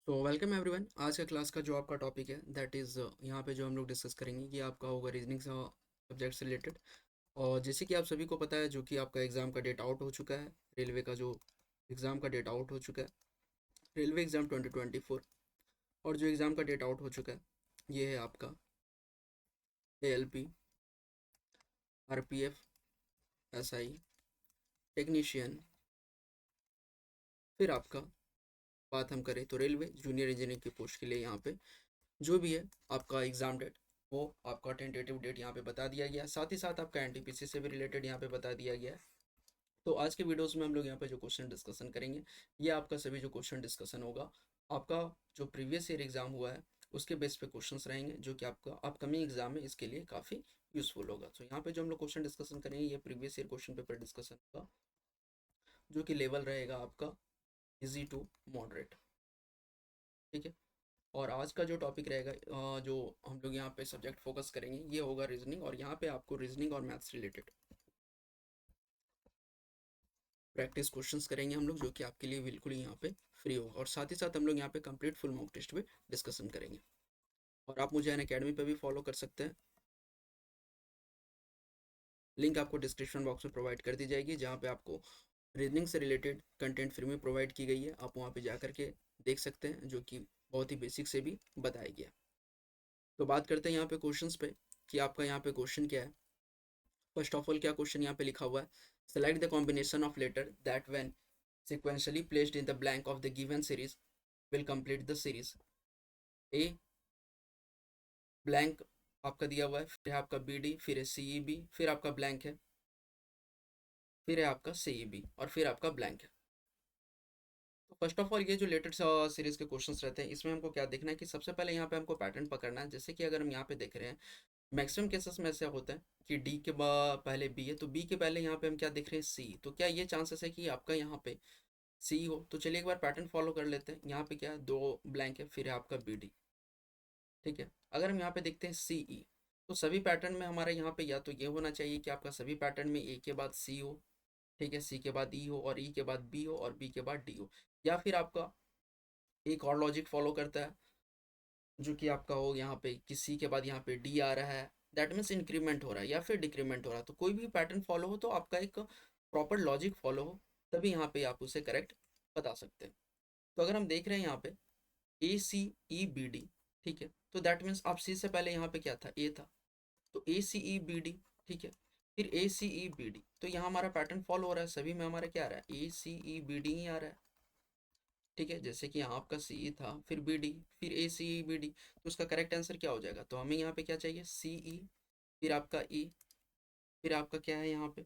तो welcome everyone. आज का क्लास का जो आपका टॉपिक है दैट इज़ यहाँ पे जो हम लोग डिस्कस करेंगे ये आपका होगा रीजनिंग सब्जेक्ट से रिलेटेड। और जैसे कि आप सभी को पता है जो कि आपका एग्ज़ाम का डेट आउट हो चुका है, रेलवे का जो एग्ज़ाम का डेट आउट हो चुका है, रेलवे एग्ज़ाम 2024। और जो एग्ज़ाम का डेट आउट हो चुका है ये है आपका ALP, RPF, SI, टेक्नीशियन। फिर आपका बात हम करें तो रेलवे जूनियर इंजीनियर की पोस्ट के लिए यहाँ पे जो भी है आपका एग्ज़ाम डेट वो आपका टेंटेटिव डेट यहाँ पे बता दिया गया है। साथ ही साथ आपका NTPC से भी रिलेटेड यहाँ पे बता दिया गया है। तो आज के वीडियोस में हम लोग यहाँ पे जो क्वेश्चन डिस्कशन करेंगे ये आपका सभी जो क्वेश्चन डिस्कशन होगा आपका जो प्रीवियस ईयर एग्जाम हुआ है उसके बेस पे क्वेश्चंस रहेंगे जो कि आपका अपकमिंग एग्जाम है इसके लिए काफ़ी यूजफुल होगा। तो यहाँ पे जो हम लोग क्वेश्चन डिस्कशन करेंगे ये previous year question paper discussion होगा जो कि लेवल रहेगा आपका इजी टू मॉडरेट। ठीक है। और आज का जो टॉपिक रहेगा जो हम लोग यहाँ पे सब्जेक्ट फोकस करेंगे ये होगा रीजनिंग, और यहाँ पे आपको रीजनिंग और मैथ्स रिलेटेड प्रैक्टिस क्वेश्चंस करेंगे हम लोग जो कि आपके लिए बिल्कुल ही यहाँ पे फ्री होगा। और साथ ही साथ हम लोग यहाँ पे कंप्लीट फुल मॉक टेस्ट भी डिस्कशन करेंगे। और आप मुझे अनअकैडमी पे भी फॉलो कर सकते हैं, लिंक आपको डिस्क्रिप्शन बॉक्स में प्रोवाइड कर दी जाएगी जहाँ पे आपको रीजनिंग से रिलेटेड कंटेंट फ्री में प्रोवाइड की गई है। आप वहाँ पे जा करके देख सकते हैं जो कि बहुत ही बेसिक से भी बताया गया। तो बात करते हैं यहाँ पे क्वेश्चंस पे कि आपका यहाँ पे क्वेश्चन क्या है। फर्स्ट ऑफ ऑल क्या क्वेश्चन यहाँ पे लिखा हुआ है, select the combination of letter that when sequentially placed in the blank of the given series will complete the series। A blank आपका दिया हुआ है, फिर है आपका BD, फिर है CEB, फिर आपका ब्लैंक है, फिर है आपका CEB और फिर आपका ब्लैंक है। तो फर्स्ट ऑफ ऑल ये जो लेटर सीरीज के क्वेश्चंस रहते हैं इसमें हमको क्या देखना है कि सबसे पहले यहाँ पे हमको पैटर्न पकड़ना है। जैसे कि अगर हम यहाँ पे देख रहे हैं मैक्सिमम केसेस में ऐसा होता है कि डी के पहले बी है तो बी के पहले यहाँ पे हम क्या देख रहे हैं सी, तो क्या ये चांसेस है कि आपका यहाँ पे सी हो। तो चलिए एक बार पैटर्न फॉलो कर लेते हैं। यहाँ पे क्या है, दो ब्लैंक है, फिर है आपका BD। ठीक है। अगर हम यहाँ पे देखते हैं CE तो सभी पैटर्न में हमारा यहाँ पे या तो ये होना चाहिए कि आपका सभी पैटर्न में ए के बाद सी हो, ठीक है, सी के बाद ई हो और ई के बाद बी हो और बी के बाद डी हो। या फिर आपका एक और लॉजिक फॉलो करता है जो कि आपका हो यहाँ पे कि सी के बाद यहाँ पे डी आ रहा है, दैट मीन्स इंक्रीमेंट हो रहा है या फिर डिक्रीमेंट हो रहा है। तो कोई भी पैटर्न फॉलो हो तो आपका एक प्रॉपर लॉजिक फॉलो हो तभी यहाँ पे आप उसे करेक्ट बता सकते हैं। तो अगर हम देख रहे हैं यहाँ पे ACEBD, ठीक है, तो दैट मीन्स आप सी से पहले यहाँ पे क्या था, ए था, तो ACEBD। ठीक है। फिर ACEBD तो यहाँ हमारा पैटर्न फॉलो हो रहा है, सभी में हमारा क्या आ रहा है ACEBD ही आ रहा है। ठीक है। जैसे कि यहाँ आपका CE था, फिर BD, फिर ACEBD, तो उसका करेक्ट आंसर क्या हो जाएगा, तो हमें यहाँ पे क्या चाहिए CE, फिर आपका E, फिर आपका क्या है यहाँ पे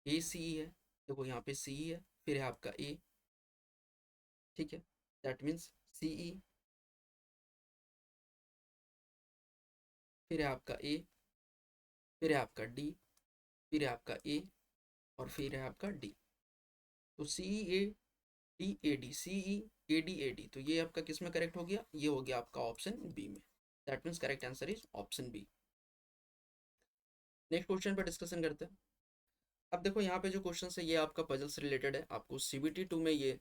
ACE है। देखो यहाँ पे CE है, फिर है आपका A। ठीक है। दैट मीन्स CE, फिर है आपका A, फिर है आपका D, फिर है आपका A और फिर है आपका D। तो CEADAD तो ये आपका किस में करेक्ट हो गया, ये हो गया आपका ऑप्शन बी में। That means correct answer is option B. Next question पर डिस्कशन करते हैं। अब देखो यहाँ पे जो क्वेश्चन है ये आपका पजल से रिलेटेड है, आपको CBT 2 में ये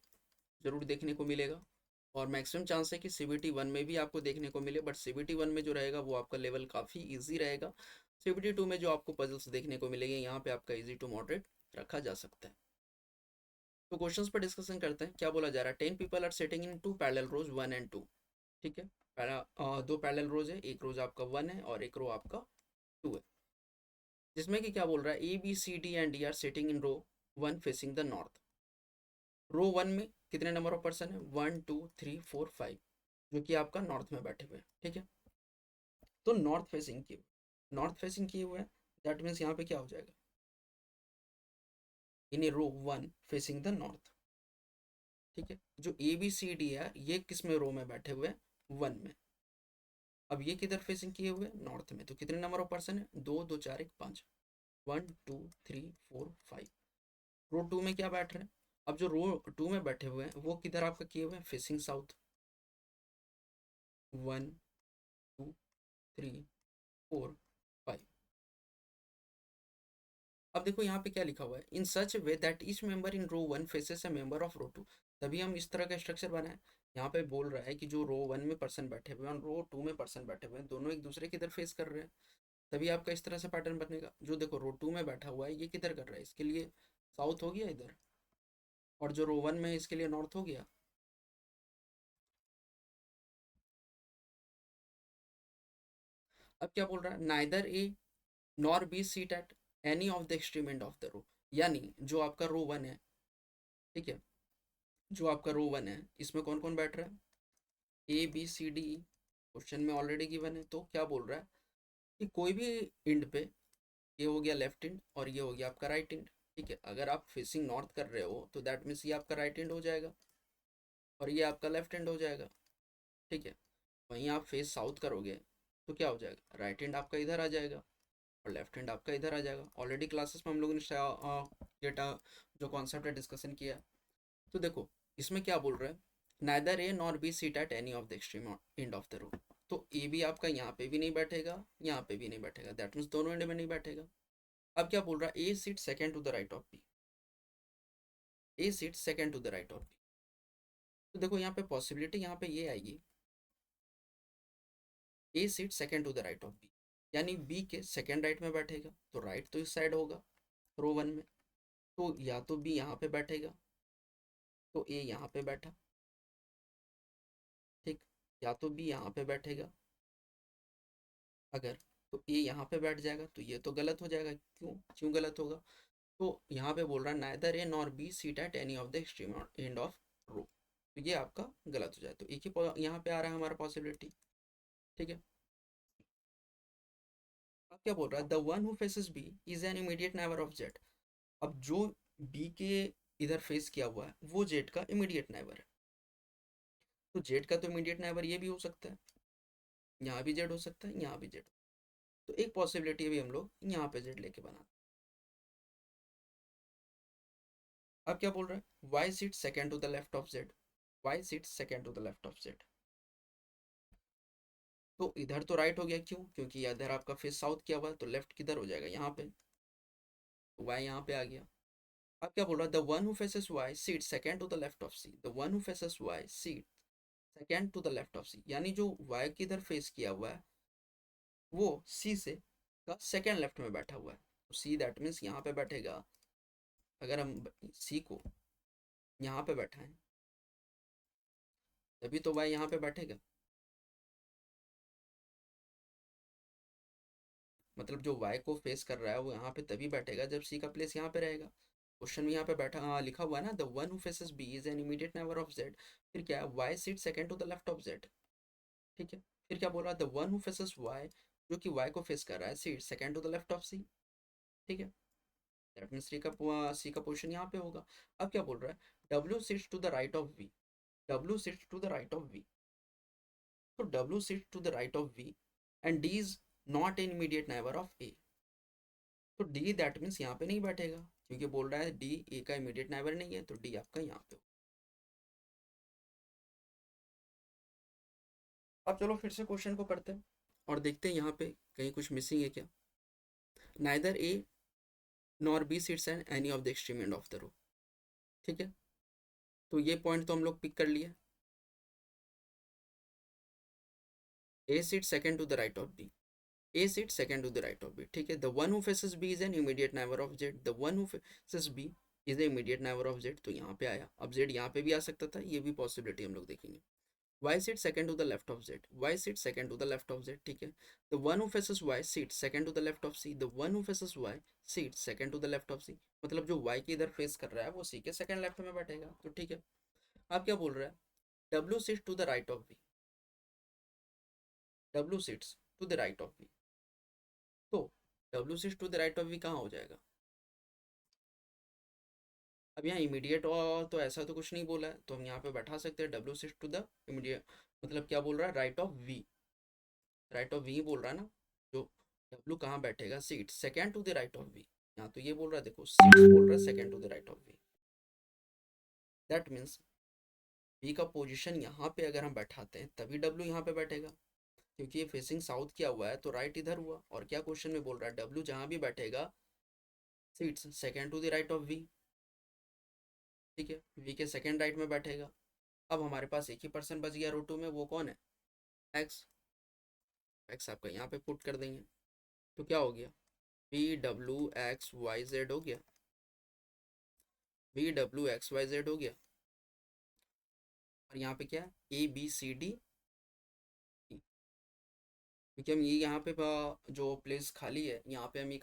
जरूर देखने को मिलेगा। और मैक्सिमम चांस है कि CBT 1 में भी आपको देखने को मिले, बट CBT 1 में जो रहेगा वो आपका लेवल काफ़ी ईजी रहेगा। CBT 2 में जो आपको पजल्स देखने को मिलेंगे यहाँ पे आपका ईजी टू मॉडरेट रखा जा सकता है। तो क्वेश्चंस पर डिस्कशन करते हैं। क्या बोला जा रहा है, 10 people are sitting in 2 parallel rows 1 and 2। ठीक है। दो पैरेलल रोज है, एक रोज आपका 1 है और एक रो आपका 2 है, जिसमें कि क्या बोल रहा है ABCD and D are sitting in row 1 facing the north. Row 1 में कितने नंबर ऑफ पर्सन है, 1 2 3 4 5, जो कि आपका नॉर्थ में बैठे हुए हैं। ठीक है। तो नॉर्थ फेसिंग किए हुए हैं, दैट मीन्स यहाँ पे क्या हो जाएगा, इन रो 1 फेसिंग द नॉर्थ। ठीक है। जो ABCD है ये किस में रो में बैठे हुए हैं, 1 में। अब ये किधर फेसिंग किए हुए, नॉर्थ में, तो कितने नंबर ऑफ पर्सन है, 2 2 4 1 5, 1 2 3 4 5। रो 2 में क्या बैठ रहे हैं, अब जो रो 2 में बैठे हुए हैं वो किधर आपका किए हुए हैं, फेसिंग साउथ। 1 2 3 4 5। अब देखो यहाँ पे क्या लिखा हुआ है, in such way that each member in row 1 faces a member of row 2। तभी हम इस तरह का स्ट्रक्चर बनाए। यहाँ पे बोल रहा है कि जो रो 1 में पर्सन बैठे हुए हैं और रो 2 में पर्सन बैठे हुए हैं, दोनों एक दूसरे की तरफ फेस कर रहे हैं, तभी आपका इस तरह से पैटर्न बनेगा। जो देखो रो 2 में बैठा हुआ है ये किधर कर रहा है, इसके लिए साउथ हो गया इधर, और जो रो 1 में है इसके लिए नॉर्थ हो गया। अब क्या बोल रहा है, neither A nor B sit at any of the extreme end of the row. यानी जो आपका रो 1 है, ठीक है, जो आपका रो 1 है इसमें कौन कौन बैठ रहा है, A B C D. Question में ऑलरेडी गिवन है, तो क्या बोल रहा है कि कोई भी इंड पे, ये हो गया लेफ्ट इंड और ये हो गया आपका राइट इंड। ठीक है, अगर आप फेसिंग नॉर्थ कर रहे हो तो दैट मीन्स ये आपका राइट इंड हो जाएगा और ये आपका लेफ्ट इंड हो जाएगा। ठीक है, वहीं आप फेस साउथ करोगे तो क्या हो जाएगा, राइट हैंड आपका इधर आ जाएगा और लेफ्ट हैंड आपका इधर आ जाएगा। ऑलरेडी क्लासेस में हम लोगों ने डेटा जो कॉन्सेप्ट है डिस्कशन किया है। तो देखो इसमें क्या बोल रहा है, neither A nor B sit at any of the extreme end of the row. तो ए भी आपका यहाँ पे भी नहीं बैठेगा, यहाँ पे भी नहीं बैठेगा, दैट मीन्स दोनों एंड में नहीं बैठेगा। अब क्या बोल रहा है, A seat second to the right of B, A seat second to the right of B. तो देखो यहाँ पे पॉसिबिलिटी यहाँ पे ये आएगी, A seat second to the right of B, यानी बी के सेकेंड राइट में बैठेगा, तो राइट तो इस साइड होगा रो 1 में, तो या तो बी यहाँ पे बैठेगा, तो ए यहाँ पे बैठा, ठीक, या तो बी यहाँ पे बैठेगा अगर, तो ए यहाँ पे बैठ जाएगा, तो ये तो गलत हो जाएगा। क्यों क्यों गलत होगा, तो यहाँ पे बोल रहा है neither A nor B sit at any of the extreme end of row, तो ये आपका गलत हो जाए, तो एक ही यहाँ पे आ रहा है हमारा पॉसिबिलिटी। ठीक है, अब क्या बोल रहा है, the one who faces B is an immediate neighbour of Z. अब जो बी के इधर फेस किया हुआ है वो जेड का इमीडिएट नेबर है, तो जेड का तो इमीडिएट नेबर ये भी हो सकता है, यहाँ भी जेड हो सकता है, यहाँ भी जेड। तो एक पॉसिबिलिटी भी हम लोग यहाँ पे जेड लेके बनाते हैं। अब क्या बोल रहा है, Y seat second to the left of Z, Y seat second to the left of Z. तो इधर तो राइट हो गया, क्यों, क्योंकि इधर आपका फेस साउथ किया हुआ है, तो लेफ्ट किधर हो जाएगा, यहाँ पे, तो वाई यहाँ पे आ गया। अब क्या बोल रहा है, the one who faces Y seat second to the left of C, the one who faces Y seat second to the left of C, यानी जो वाई की इधर फेस किया हुआ है वो सी से का सेकेंड लेफ्ट में बैठा हुआ है, तो सी दैट मीन्स यहाँ पे बैठेगा। अगर हम सी को यहाँ पे बैठाएं तभी तो वाई यहाँ पे बैठेगा, मतलब जो वाई को फेस कर रहा है वो यहाँ पे तभी बैठेगा जब सी का प्लेस यहाँ पे रहेगा। क्वेश्चन में यहाँ पे बैठा लिखा हुआ है ना, the one who faces B is an immediate neighbour of Z, फिर क्या है, Y seat second to the left of Z. ठीक है, फिर क्या बोल रहा है, the one who faces Y, जो कि वाई को फेस कर रहा है, sits second to the left of C. ठीक है, दैट मीन्स सी का पोजीशन यहाँ पे होगा। अब क्या बोल रहा है, W sits to the right of V, W sits to the right of V, तो W sits to the right of V and D is not an immediate neighbour of A. तो डी दैट मीन्स यहाँ पे नहीं बैठेगा, क्योंकि बोल रहा है डी ए का इमीडिएट नेबर नहीं है, तो डी आपका यहाँ पे हो। अब चलो फिर से क्वेश्चन को पढ़ते हैं और देखते हैं यहाँ पे कहीं कुछ मिसिंग है क्या। Neither A nor B sits and any of the extreme end of the row. ठीक है, तो ये पॉइंट तो हम लोग पिक कर लिए, A seat second to the right of B, A seat second to the right of B. ठीक है, the one who faces B is an immediate neighbour of Z, the one who faces B is a immediate neighbour of Z, तो यहाँ पे आया। अब Z यहाँ पे भी आ सकता था, ये भी पॉसिबिलिटी हम लोग देखेंगे। y sits second to the left of z, y sits second to the left of z। ठीक है, the one who faces y sits second to the left of c, the one who faces y sits second to the left of c, मतलब जो y की इधर face कर रहा है वो c के सेकंड लेफ्ट में बैठेगा, तो ठीक है। अब क्या बोल रहा है, w sits to the right of v, w sits to the right of v, तो w sits to the right of v कहाँ हो जाएगा। अब यहाँ इमीडिएट और तो ऐसा तो कुछ नहीं बोला है, तो हम यहाँ पे बैठा सकते हैं w sits to the immediate, मतलब क्या बोल रहा है, right of v, right of V बोल रहा है ना, जो डब्लू कहाँ बैठेगा, sit second to the right of V. यहाँ तो ये बोल रहा है, देखो सीट बोल रहा है second to the right of V, that means V का पोजीशन यहाँ पे अगर हम बैठाते हैं तभी डब्लू यहाँ पे बैठेगा, क्योंकि ये फेसिंग साउथ किया हुआ है तो राइट इधर हुआ। और क्या क्वेश्चन में बोल रहा है, डब्लू जहाँ भी बैठेगा sits second to the right of V. ठीक है, वी के सेकेंड राइट में बैठेगा। अब हमारे पास एक ही पर्सन बच गया रो टू में, वो कौन है? एक्स। एक्स आपका यहाँ पे पुट कर देंगे, तो क्या हो गया? V W X Y Z हो गया, V W X Y Z हो गया। और यहाँ पे क्या है? ए बी सी डी, क्योंकि हम ये यहाँ पे जो प्लेस खाली है यहाँ पे हम ई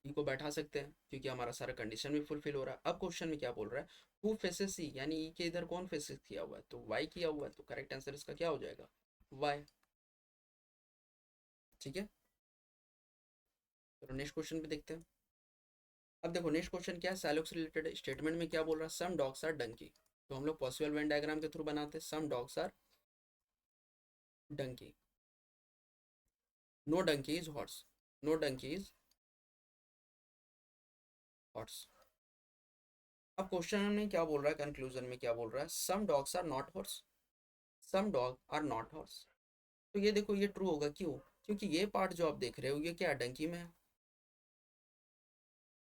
को बैठा सकते हैं, क्योंकि हमारा सारा कंडीशन भी फुलफिल हो रहा है। अब क्वेश्चन में क्या बोल रहा है? हु फेसेस सी, यानी ई के इधर कौन फेसेस किया हुआ है? तो वाई किया हुआ है, तो करेक्ट आंसर इसका क्या हो जाएगा? वाई। ठीक है, तो नेक्स्ट क्वेश्चन पे देखते हैं। अब देखो नेक्स्ट क्वेश्चन क्या है, सैलॉक से रिलेटेड स्टेटमेंट में क्या बोल रहा है? Some dogs are donkey. तो हम लोग पॉसिबल वेन डायग्राम के थ्रू बनाते हैं, some dogs are donkey, no donkey is horse, no donkey is horse. अब क्वेश्चन में क्या बोल रहा है, कंक्लूजन में क्या बोल रहा है? Some dogs are not horse, some dog are not horse. तो ये देखो ये ट्रू होगा, क्यों? क्योंकि ये पार्ट जो आप देख रहे हो ये क्या डंकी में है,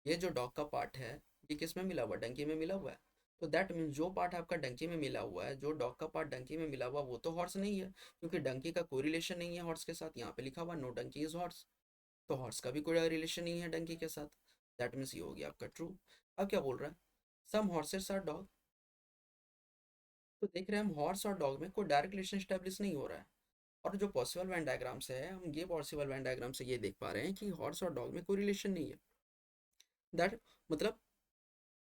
ये जो डॉग का पार्ट है ये किस में मिला हुआ? डंकी में मिला हुआ है। तो दैट मीन्स जो पार्ट आपका डंकी में मिला हुआ है, जो डॉग का पार्ट डंकी में मिला हुआ, वो तो हॉर्स नहीं है, क्योंकि डंकी का कोई रिलेशन नहीं है हॉर्स के साथ। यहाँ पे लिखा हुआ नो डंकी इज हॉर्स, तो हॉर्स का भी कोई रिलेशन नहीं है डंकी के साथ। दैट मीन्स ये हो गया आपका ट्रू। अब क्या बोल रहा है? सम हॉर्सेस आर डॉग। तो देख रहे हैं हम हॉर्स और डॉग में कोई डायरेक्ट रिलेशन स्टैब्लिश नहीं हो रहा है। और जो पॉसिबल वैन डायग्राम से है, हम ये पॉसिबल वैन डायग्राम से ये देख पा रहे हैं कि हॉर्स और डॉग में कोई रिलेशन नहीं है। दैट मतलब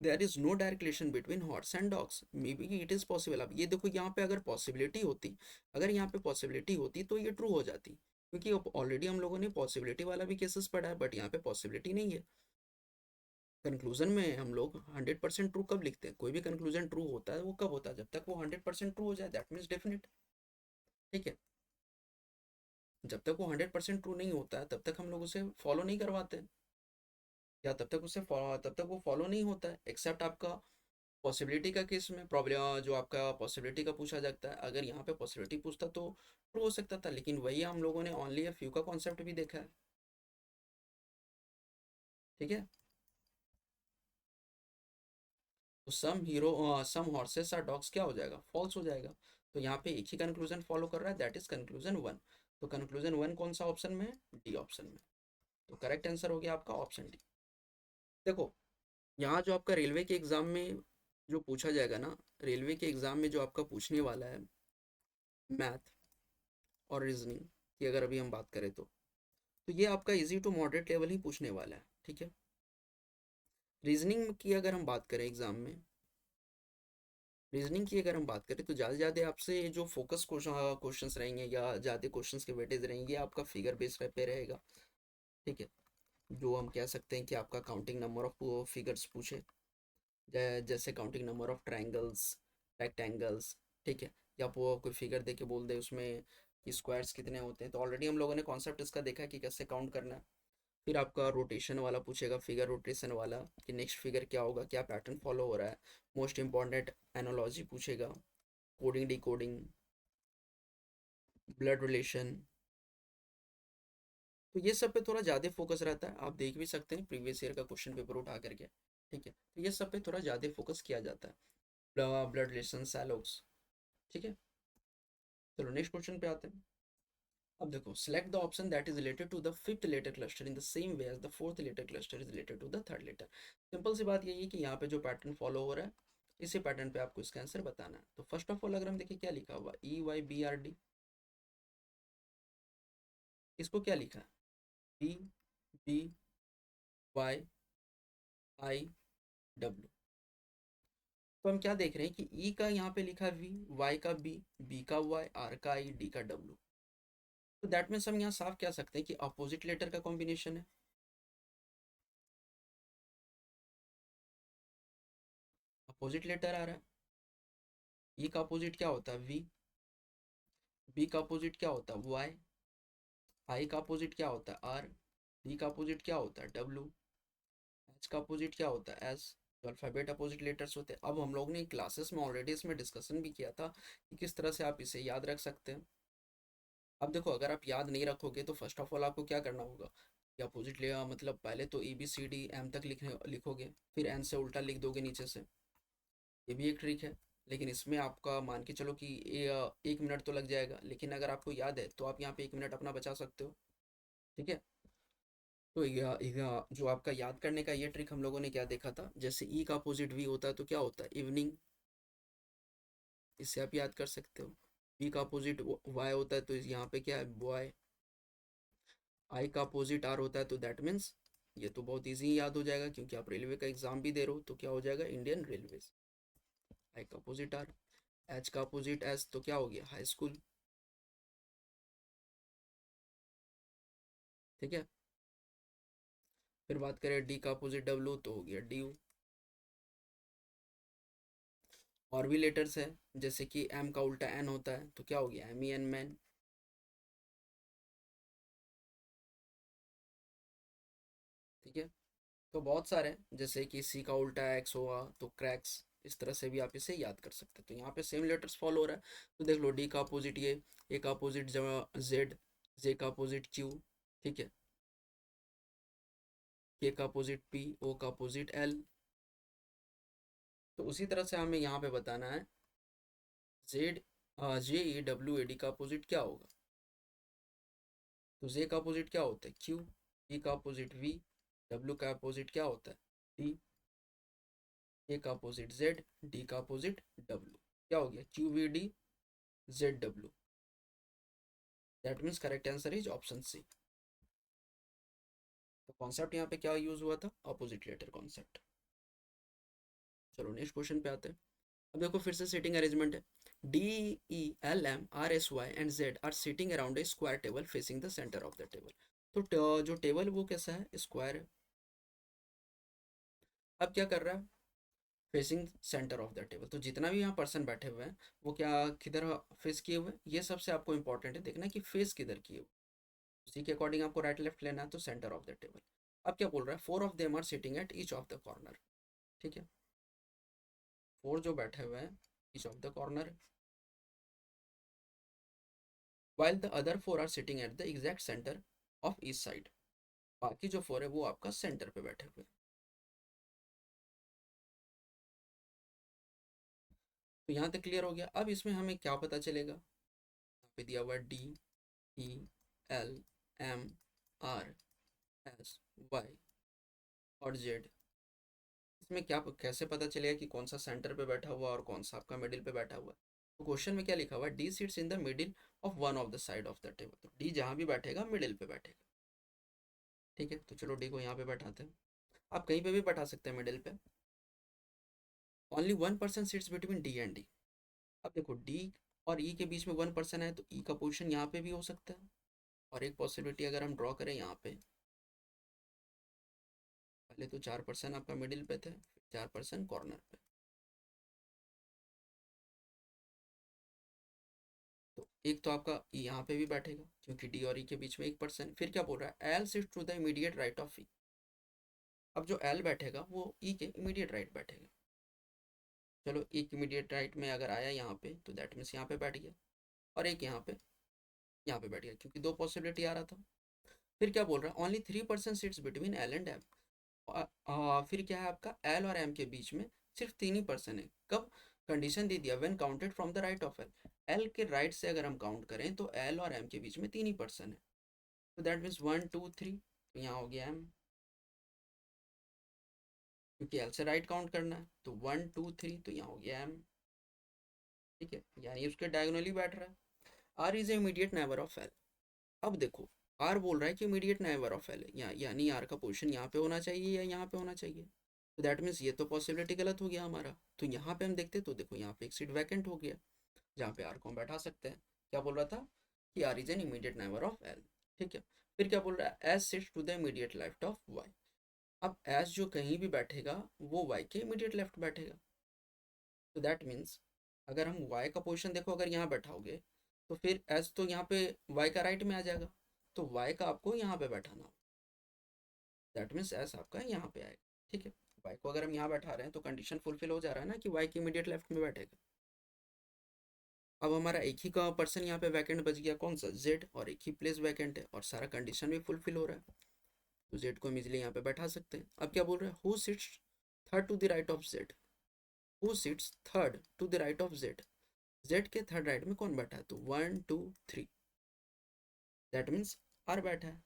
there is no direct relation between horse and dogs, maybe it is possible. अब ये देखो यहाँ पे अगर पॉसिबिलिटी होती, अगर यहाँ पे पॉसिबिलिटी होती तो ये ट्रू हो जाती, क्योंकि ऑलरेडी हम लोगों ने पॉसिबिलिटी वाला भी केसेस पढ़ा है, बट यहाँ पे पॉसिबिलिटी नहीं है। कंक्लूजन में हम लोग 100% ट्रू कब लिखते हैं? कोई भी कंक्लूजन ट्रू होता है वो कब होता है? जब तक वो 100% ट्रू हो जाए, दैट मीन्स डेफिनेट। ठीक है, जब तक वो 100% ट्रू नहीं होता है तब तक हम लोग उसे फॉलो नहीं करवाते, या तब तक वो फॉलो नहीं होता है, एक्सेप्ट आपका पॉसिबिलिटी का केस में। प्रॉब्लम जो आपका पॉसिबिलिटी का पूछा जाता है, अगर यहाँ पे पॉसिबिलिटी पूछता तो ट्रू हो सकता था, लेकिन वही हम लोगों ने ओनली अ फ्यू का कॉन्सेप्ट भी देखा है। ठीक है, तो सम हॉर्सेस आर डॉग्स क्या हो जाएगा? फॉल्स हो जाएगा। तो यहाँ पे एक ही कंक्लूजन फॉलो कर रहा है, दैट इज कंक्लूजन वन। तो कंक्लूजन वन कौन सा ऑप्शन में है? डी ऑप्शन में। तो करेक्ट आंसर हो गया आपका ऑप्शन डी। देखो यहाँ जो आपका रेलवे के एग्जाम में जो पूछा जाएगा ना, रेलवे के एग्जाम में जो आपका पूछने वाला है मैथ और रीजनिंग की, अगर अभी हम बात करें तो ये आपका इजी टू मॉडरेट लेवल ही पूछने वाला है। ठीक है, रीजनिंग की अगर हम बात करें एग्जाम में, रीजनिंग की अगर हम बात करें तो ज़्यादा से ज़्यादा आपसे जो फोकस क्वेश्चंस रहेंगे या ज़्यादा क्वेश्चंस के वेटेज रहेंगे आपका फिगर बेस्ड पे रहेगा। ठीक है, जो हम कह सकते हैं कि आपका काउंटिंग नंबर ऑफ फिगर्स पूछे, जैसे counting number of triangles, rectangles. ठीक है, या वो कोई फिगर दे के बोल दे उसमें कि स्क्वायर्स कितने होते हैं, तो ऑलरेडी हम लोगों ने कॉन्सेप्ट इसका देखा है कि कैसे काउंट करना है। फिर आपका रोटेशन वाला पूछेगा, फिगर रोटेशन वाला, कि नेक्स्ट फिगर क्या होगा, क्या पैटर्न फॉलो हो रहा है। मोस्ट इंपॉर्टेंट एनोलॉजी पूछेगा, कोडिंग डिकोडिंग, ब्लड रिलेशन। तो ये सब पे थोड़ा ज़्यादा फोकस रहता है, आप देख भी सकते हैं प्रीवियस ईयर का क्वेश्चन पेपर उठा करके। ठीक है, तो ये सब पे थोड़ा ज़्यादा फोकस किया जाता है, ब्लड रिलेशन, सैलोग्स। ठीक है, चलो नेक्स्ट क्वेश्चन पे आते हैं। अब देखो, select the option that is related to the fifth letter cluster in the same way as the fourth letter cluster is related to the third letter. Simple सी बात यही है कि यहाँ पे जो पैटर्न फॉलो हो रहा है इसी पैटर्न पे आपको इसका आंसर बताना है। तो फर्स्ट ऑफ ऑल अगर हम देखिए क्या लिखा हुआ, EYBRD, इसको क्या लिखा है? BBYIW। तो हम क्या देख रहे हैं कि ई का यहाँ पे लिखा है V, Y का B का Y, R का I, D का W। तो दैट मीन्स हम यहाँ साफ कह सकते हैं कि अपोजिट लेटर का कॉम्बिनेशन है। अपोजिट लेटर आ रहा है, ई का अपोजिट क्या होता है? V, B का अपोजिट क्या होता है? Y, I का अपोजिट क्या होता है? R, D का अपोजिट क्या होता है? W, H का अपोजिट क्या होता है? S। तो अल्फ़ाबेट अपोजिट लेटर्स होते हैं। अब हम लोग ने क्लासेस में ऑलरेडी इसमें डिस्कशन भी किया था कि किस तरह से आप इसे याद रख सकते हैं। अब देखो अगर आप याद नहीं रखोगे तो फर्स्ट ऑफ ऑल आपको क्या करना होगा कि अपोजिट ले मतलब पहले तो ABCD M तक लिखोगे, फिर N से उल्टा लिख दोगे नीचे से। ये भी एक ट्रिक है, लेकिन इसमें आपका मान के चलो कि 1 मिनट तो लग जाएगा, लेकिन अगर आपको याद है तो आप यहाँ पे 1 मिनट अपना बचा सकते हो। ठीक है। तो जो आपका याद करने का ये ट्रिक हम लोगों ने क्या देखा था, जैसे ई का अपोजिट वी होता है तो क्या होता है, इवनिंग। इससे आप याद कर सकते हो। बी का अपोजिट वाई होता है तो यहाँ पे क्या है, बॉय। आई का अपोजिट आर होता है तो दैट मीन्स, ये तो बहुत इजी याद हो जाएगा क्योंकि आप रेलवे का एग्जाम भी दे रहे हो, तो क्या हो जाएगा, इंडियन रेलवेज। आई का अपोजिट आर। एच का अपोजिट एस तो क्या हो गया, हाई स्कूल। ठीक है। फिर बात करें डी का अपोजिट डब्ल्यू तो हो गया डी यू। और भी लेटर्स है, जैसे कि एम का उल्टा एन होता है तो क्या हो गया, एम ई एन मैन। ठीक है। तो बहुत सारे हैं, जैसे कि सी का उल्टा एक्स हुआ तो क्रैक्स। इस तरह से भी आप इसे याद कर सकते हैं। तो यहाँ पे सेम लेटर्स फॉलो हो रहा है। तो देख लो, डी का अपोजिट ये, ए का अपोजिट जेड, जे का अपोजिट क्यू। ठीक है। के का अपोजिट पी, ओ का अपोजिट एल। तो उसी तरह से हमें यहाँ पे बताना है, Z, J E W A D का अपोजिट क्या होगा। तो जे का अपोजिट क्या होता है, क्यू। ई का अपोजिट वी, डब्ल्यू का अपोजिट क्या होता है, डी। ए का अपोजिट जेड, डी का अपोजिट डब्ल्यू। क्या हो गया, Q V D Z W. That means correct answer is option C. तो कॉन्सेप्ट यहाँ पे क्या यूज हुआ था, अपोजिट लेटर कॉन्सेप्ट। चलो नेक्स्ट क्वेश्चन पे आते हैं। अब देखो फिर से सीटिंग अरेंजमेंट है। D, E, L, M, R, S, Y and Z are sitting around a square table facing the centre of the table. तो जो टेबल वो कैसा है, स्क्वायर है। अब क्या कर रहा है, facing centre of the table. तो जितना भी यहाँ पर्सन बैठे हुए हैं वो क्या, किधर फेस किए हुए हैं, ये सबसे आपको इंपॉर्टेंट है देखना कि फेस किधर किए हुए। उसी के अकॉर्डिंग आपको राइट लेफ्ट लेना है, तो सेंटर ऑफ द टेबल। अब क्या बोल रहा है, four of them are sitting at each of the corner. ठीक है। फोर जो बैठे हुए हैं each of the corner, while the other four are sitting at the exact center of each side। बाकी जो फोर है वो आपका सेंटर पे बैठे हुए हैं। तो यहाँ तक क्लियर हो गया। अब इसमें हमें क्या पता चलेगा, यहाँ पे दिया हुआ D, E, L, M, R, S, Y और जेड। इसमें क्या कैसे पता चलेगा कि कौन सा सेंटर पे बैठा हुआ और कौन सा आपका मिडिल पे बैठा हुआ है। तो क्वेश्चन में क्या लिखा हुआ है, D sits in the middle of one of the side of the table. तो डी जहाँ भी बैठेगा मिडिल पे बैठेगा। ठीक है। तो चलो डी को यहाँ पे बैठाते हैं। आप कहीं पे भी बैठा सकते हैं मिडिल पे। Only one person sits between D and D. अब देखो डी और ई के बीच में वन पर्सन है तो ई का पोजीशन यहाँ पे भी हो सकता है। और एक पॉसिबिलिटी अगर हम ड्रॉ करें यहाँ पे, पहले तो 4 पर्सन आपका मिडिल पे थे, फिर 4 पर्सन कॉर्नर पे। तो एक तो आपका ई यहाँ पे भी बैठेगा क्योंकि डी और ई के बीच में एक पर्सन। फिर क्या बोल रहा है, L sit to the immediate right of E. अब जो एल बैठेगा वो ई के इमीडिएट राइट बैठेगा। चलो एक इमीडिएट राइट में अगर आया यहाँ पे तो दैट मीन्स यहाँ पे बैठ गया। और एक यहाँ पे बैठ गया क्योंकि दो पॉसिबिलिटी आ रहा था। फिर क्या बोल रहा है, only 3 person sits between L and M. फिर क्या है आपका, एल और एम के बीच में सिर्फ 3 ही पर्सन है। कब, कंडीशन दे दिया, when counted from the right of L. L के राइट से अगर हम काउंट करें तो एल और एम के बीच में 3 ही पर्सन है। तो दैट मीन्स 1 2 3। तो यहाँ हो गया एम, क्योंकि एल से राइट काउंट करना है तो 1 2 3। तो यहाँ हो गया एम। ठीक है, यानी उसके डायगोनली बैठ रहा है। R is a immediate neighbour of L. अब देखो, आर बोल रहा है कि इमीडिएट नेबर ऑफ एल है, यानी आर का पोजीशन यहाँ पे होना चाहिए या यहाँ पे होना चाहिए। तो दैट मीन्स ये तो पॉसिबिलिटी गलत हो गया हमारा। तो यहाँ पे हम देखते तो देखो यहाँ पे एक सीट वैकेंट हो गया जहाँ पे आर को हम बैठा सकते हैं। क्या बोल रहा था कि R is an immediate neighbour of L. ठीक है। फिर क्या बोल रहा है, S sits to the immediate left of Y. अब एस जो कहीं भी बैठेगा वो वाई के इमीडिएट लेफ्ट बैठेगा। तो दैट मीन्स अगर हम वाई का पोजिशन देखो, अगर यहाँ बैठाओगे तो फिर एस तो यहाँ पे वाई का राइट में आ जाएगा। तो वाई का आपको यहाँ पे बैठाना हो, दैट मीन्स एस आपका यहाँ पे आएगा। ठीक है। वाई को अगर हम यहाँ बैठा रहे हैं तो कंडीशन फुलफिल हो जा रहा है ना कि वाई के इमीडिएट लेफ्ट में बैठेगा। अब हमारा एक ही का पर्सन यहाँ पे वैकेंट बच गया, कौन सा, जेड। और एक ही प्लेस वैकेंट है और सारा कंडीशन भी फुलफिल हो रहा है। तो जेड को हम इजिली यहाँ पे बैठा सकते हैं। अब क्या बोल रहे हैं, who sits third to the right of Z. Who sits third to the right of Z, Z के थर्ड राइट में कौन बैठा है, तो 1 2 3, दैट मीन्स आर बैठा है।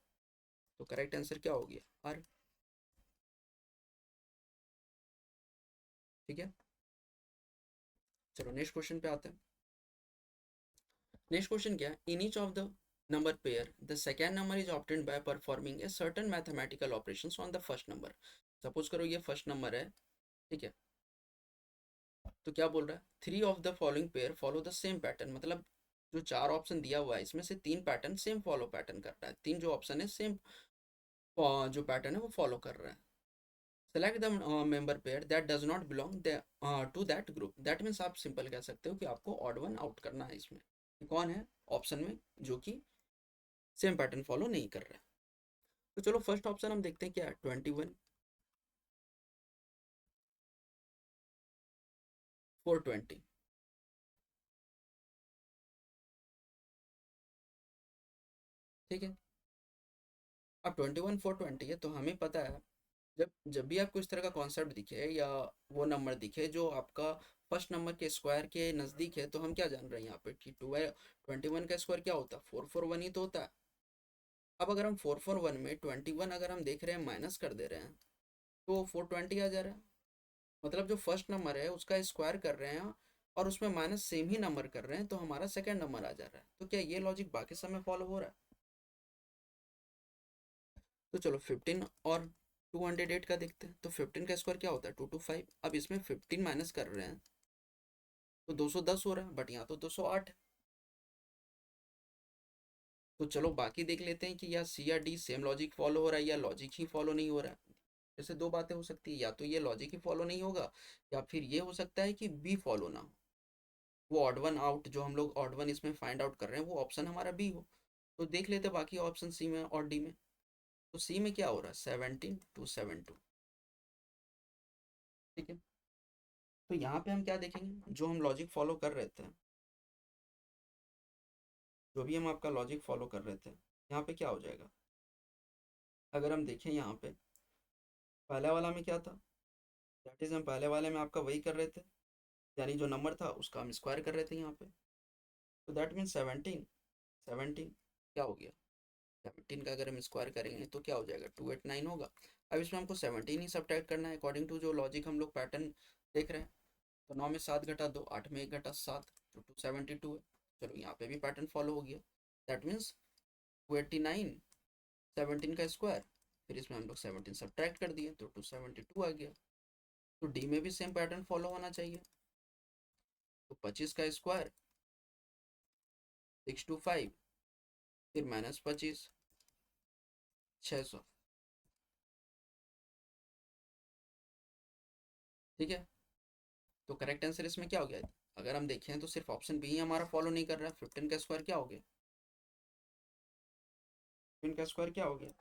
तो करेक्ट आंसर क्या हो गया, आर। ठीक है, चलो नेक्स्ट क्वेश्चन पे आते हैं। नेक्स्ट क्वेश्चन क्या है, in each of the number pair the second number is obtained by performing a certain mathematical operations on the first number. Suppose करो ये फर्स्ट नंबर है, ठीक है, तो क्या बोल रहा है, three of the following pair follow the same pattern, मतलब जो चार ऑप्शन दिया हुआ है इसमें से तीन पैटर्न सेम फॉलो पैटर्न कर रहा है, तीन जो ऑप्शन है सेम जो पैटर्न है वो फॉलो कर रहा है। Select the member pair that does not belong to that group, that means आप सिंपल कह सकते हो कि आपको ऑड वन आउट करना है इसमें, कि कौन है ऑप्शन में जो कि सेम पैटर्न फॉलो नहीं कर रहा है। तो चलो फर्स्ट ऑप्शन हम देखते हैं क्या है, 21 420। ठीक है, अब 21 420 है तो हमें पता है, जब जब भी आपको इस तरह का कॉन्सेप्ट दिखे या वो नंबर दिखे जो आपका फर्स्ट नंबर के स्क्वायर के नज़दीक है, तो हम क्या जान रहे हैं यहाँ पे कि 21 का स्क्वायर क्या होता है, 441 ही तो होता है। अब अगर हम 441 में 21 अगर हम देख रहे हैं माइनस कर दे रहे हैं तो 420 आ जा रहा है, मतलब जो फर्स्ट नंबर है उसका स्क्वायर कर रहे हैं और उसमें माइनस सेम ही नंबर कर रहे हैं, तो हमारा सेकंड नंबर आ जा रहा है। तो क्या ये लॉजिक बाकी समय फॉलो हो रहा है? तो चलो 15 और 208 का देखते हैं, तो 15 का स्क्वायर क्या होता है, 225। अब इसमें 15 माइनस कर रहे हैं तो 210 हो रहा है, बट यहाँ तो 208 है। तो चलो बाकी देख लेते हैं कि या सी या डी सेम लॉजिक फॉलो हो रहा है या लॉजिक ही फॉलो नहीं हो रहा है। जैसे दो बातें हो सकती है, या तो ये लॉजिक ही फॉलो नहीं होगा या फिर ये हो सकता है कि बी फॉलो ना हो, वो ऑड वन आउट जो हम लोग ऑड वन इसमें फाइंड आउट कर रहे हैं वो ऑप्शन हमारा बी हो। तो देख लेते बाकी ऑप्शन सी में और डी में। तो सी में क्या हो रहा है, 17 2 7 2। ठीक है, तो यहाँ पे हम क्या देखेंगे, जो हम लॉजिक फॉलो कर रहे थे, जो भी हम आपका लॉजिक फॉलो कर रहे थे, यहाँ पे क्या हो जाएगा, अगर हम देखें यहाँ पे पहले वाला में क्या था, दैट इज हम पहले वाले में आपका वही कर रहे थे, यानी जो नंबर था उसका हम स्क्वायर कर रहे थे यहाँ पे। तो दैट मीन 17 क्या हो गया, 17 का अगर हम स्क्वायर करेंगे तो क्या हो जाएगा, 289 होगा। अब इसमें हमको 17 ही सब्ट्रैक्ट करना है अकॉर्डिंग टू जो लॉजिक हम लोग पैटर्न देख रहे हैं। तो 9 में 7 घटा 2, 8 में 1 घटा 7, तो 272 है। चलो यहाँ पे भी पैटर्न फॉलो हो गया, दैट मीन्स 289 17 का स्क्वायर, फिर इसमें हम लोग 17 सब्ट्रैक्ट कर दिए तो 272 आ गया। तो डी में भी सेम पैटर्न फॉलो होना चाहिए, तो 25 का स्क्वायर 625, फिर -25 600। ठीक है, तो करेक्ट आंसर इसमें क्या हो गया, अगर हम देखें तो सिर्फ ऑप्शन बी ही हमारा फॉलो नहीं कर रहा है। 15 का स्क्वायर क्या हो गया, 15 का स्क्वायर क्या हो गया,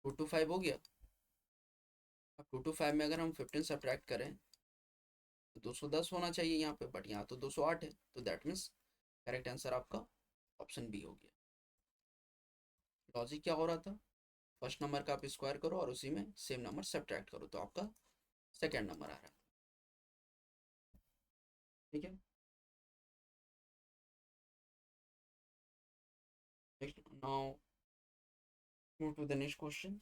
225 हो गया। अब 225 में अगर हम 15 सब्ट्रैक्ट करें तो 210 होना चाहिए यहाँ पे, बट यहाँ तो 208 है। तो दैट मीन्स करेक्ट आंसर आपका ऑप्शन बी हो गया। लॉजिक क्या हो रहा था, फर्स्ट नंबर का आप स्क्वायर करो और उसी में सेम नंबर सब्ट्रैक्ट करो, तो आपका सेकेंड नंबर आ रहा है। ठीक है, next now move to the next question.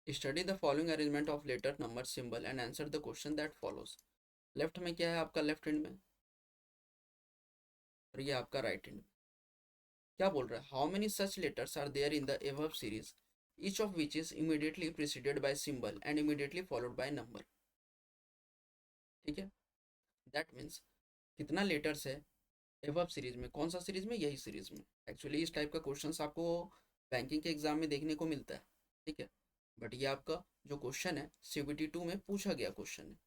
Study the following arrangement of letter number symbol and answer the question that follows. Left में क्या है आपका, लेफ्ट हैंड में, और ये आपका राइट हैंड में। क्या बोल रहा है, how many such letters are there in the above series each of which is immediately preceded by symbol and immediately followed by number. ठीक है, दैट मीन्स कितना लेटर्स है एबव सीरीज में, कौन सा सीरीज में, यही सीरीज में। एक्चुअली इस टाइप का क्वेश्चन आपको बैंकिंग के एग्जाम में देखने को मिलता है। ठीक है, बट ये आपका जो क्वेश्चन है CBT 2 में पूछा गया क्वेश्चन है।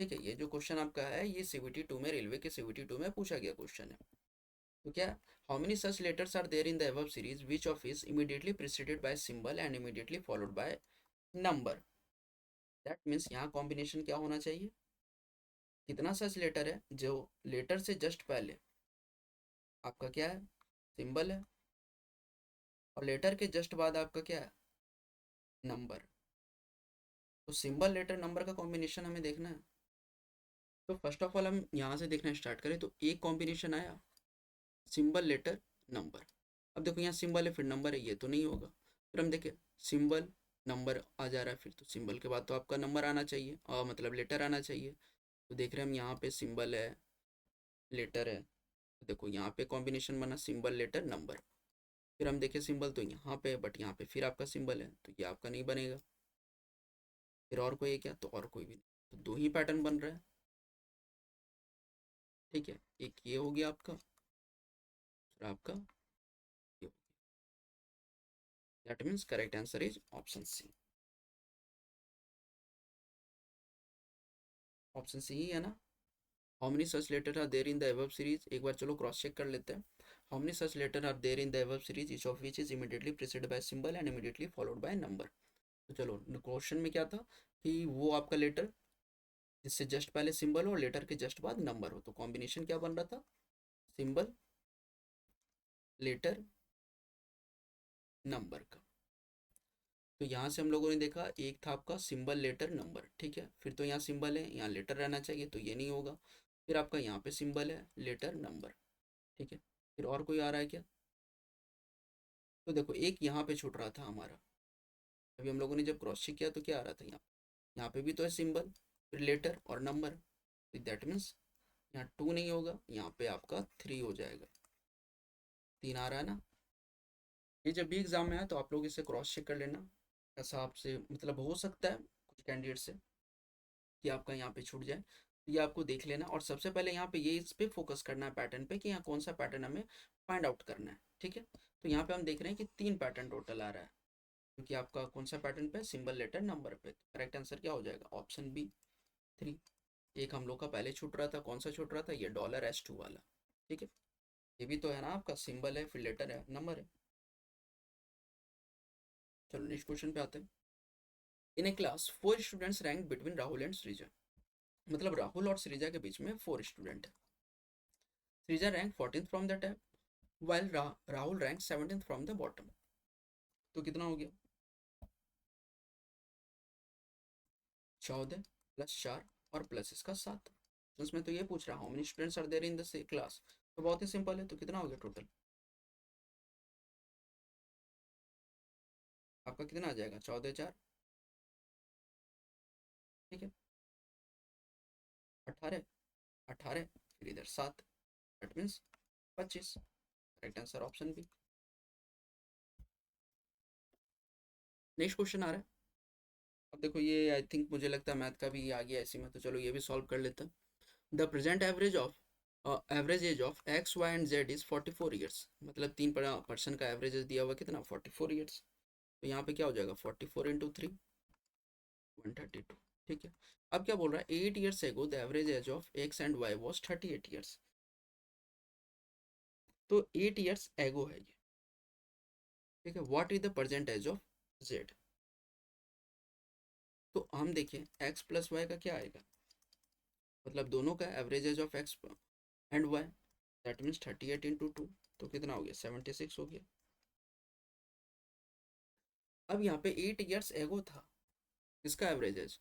ठीक है, ये जो क्वेश्चन आपका है ये CBT 2 में, रेलवे के CBT 2 में पूछा गया क्वेश्चन है। तो क्या, how many such letters are there in the above series which of is immediately preceded by symbol and immediately followed by number. That means यहाँ कॉम्बिनेशन क्या होना चाहिए, कितना सच लेटर है जो लेटर से जस्ट पहले आपका क्या है, सिंबल है, और लेटर के जस्ट बाद आपका क्या है, नंबर। तो सिंबल लेटर नंबर का कॉम्बिनेशन हमें देखना है। तो फर्स्ट ऑफ ऑल हम यहाँ से देखना स्टार्ट करें तो एक कॉम्बिनेशन आया, सिंबल लेटर नंबर। अब देखो यहाँ सिंबल है फिर नंबर है, ये तो नहीं होगा। फिर हम देखें सिंबल नंबर आ जा रहा है, फिर तो सिंबल के बाद तो आपका नंबर आना चाहिए, मतलब लेटर आना चाहिए। तो देख रहे हैं हम यहाँ पे सिंबल है, लेटर है। तो देखो यहाँ पे कॉम्बिनेशन बना सिंबल लेटर नंबर। फिर हम देखें सिंबल तो यहाँ पे है, बट यहाँ पे फिर आपका सिंबल है, तो ये आपका नहीं बनेगा। फिर और कोई है क्या, तो और कोई भी नहीं। तो दो ही पैटर्न बन रहा है, ठीक है। एक ये हो गया आपका, दूसरा आपका ये। That means correct answer is option C. Option C ही है ना। How many such letter are there in the above series, एक बार चलो क्रॉस चेक कर लेते हैं। How many such letter are there in the above series, each of which is immediately preceded by symbol and immediately followed by number. तो चलो question में क्या था कि वो आपका लेटर जिससे जस्ट पहले सिंबल हो और लेटर के जस्ट बाद नंबर हो, तो कॉम्बिनेशन क्या बन रहा था, सिंबल लेटर नंबर का। तो यहाँ से हम लोगों ने देखा एक था आपका सिंबल लेटर नंबर, ठीक है। फिर तो यहाँ सिंबल है, यहाँ लेटर रहना चाहिए, तो ये नहीं होगा। फिर आपका यहाँ पे सिंबल है लेटर नंबर, ठीक है। फिर और कोई आ रहा है क्या, तो देखो एक यहाँ पे छूट रहा था हमारा। अभी हम लोगों ने जब क्रॉस चेक किया तो क्या आ रहा था, यहाँ पे भी तो है सिंबल, फिर लेटर और नंबर। दैट मीन्स यहाँ टू नहीं होगा, यहाँ पे आपका थ्री हो जाएगा। तीन आ रहा है ना। ये जब भी एग्जाम में है तो आप लोग इसे क्रॉस चेक कर लेना, ऐसा आपसे मतलब हो सकता है कुछ कैंडिडेट से कि आपका यहाँ पे छूट जाए। तो ये आपको देख लेना, और सबसे पहले यहाँ पे ये इस पे फोकस करना है पैटर्न पे कि यहाँ कौन सा पैटर्न हमें फाइंड आउट करना है, ठीक है। तो यहाँ पे हम देख रहे हैं कि तीन पैटर्न टोटल आ रहा है, क्योंकि आपका कौन सा पैटर्न पे, सिंबल लेटर नंबर पे। करेक्ट आंसर क्या हो जाएगा, ऑप्शन बी, थ्री। एक हम लोग का पहले छूट रहा था, कौन सा छूट रहा था, ये $S2 वाला, ठीक है। ये भी तो है ना आपका, सिंबल है फिर लेटर है नंबर है। चलो नेक्स्ट क्वेश्चन पे आते हैं। In a class 4 students rank between Rahul and Srija, मतलब राहुल और सृजा के बीच में 4 स्टूडेंट है। Srija rank 14th from the top while Rahul rank 17th from the bottom. तो कितना हो गया, 14 प्लस 4 और प्लस इसका 7। तो उसमें तो ये पूछ रहा हूँ many students are there in the class, तो बहुत ही सिंपल है। तो कितना हो गया टोटल, आपका कितना आ जाएगा, 14 4, ठीक है, 18, 18 फिर इधर 7, that means 25। Right answer option B. Next question आ रहा है। अब देखो ये आई थिंक मुझे लगता है मैथ का भी आ गया इसी में, तो चलो ये भी सॉल्व कर लेते हैं। The present average age of X Y and Z is 44 years, मतलब तीन पर्सन का एवरेज एज दिया हुआ कितना, 44 ईयर्स। तो यहाँ पे क्या हो जाएगा, 44 इंटू 3, 132, ठीक है। अब क्या बोल रहा है, 8 years ago the average age of X and Y was 38 years. तो 8 ईयर्स एगो है ये, ठीक है। What is the present age of Z. तो हम देखें एक्स प्लस वाई का क्या आएगा, मतलब दोनों का average age of X and Y, that means 38 into 2, तो कितना हो गया, 76 हो गया। अब यहाँ पे 8 ईयर्स एगो था, किसका एवरेज एज,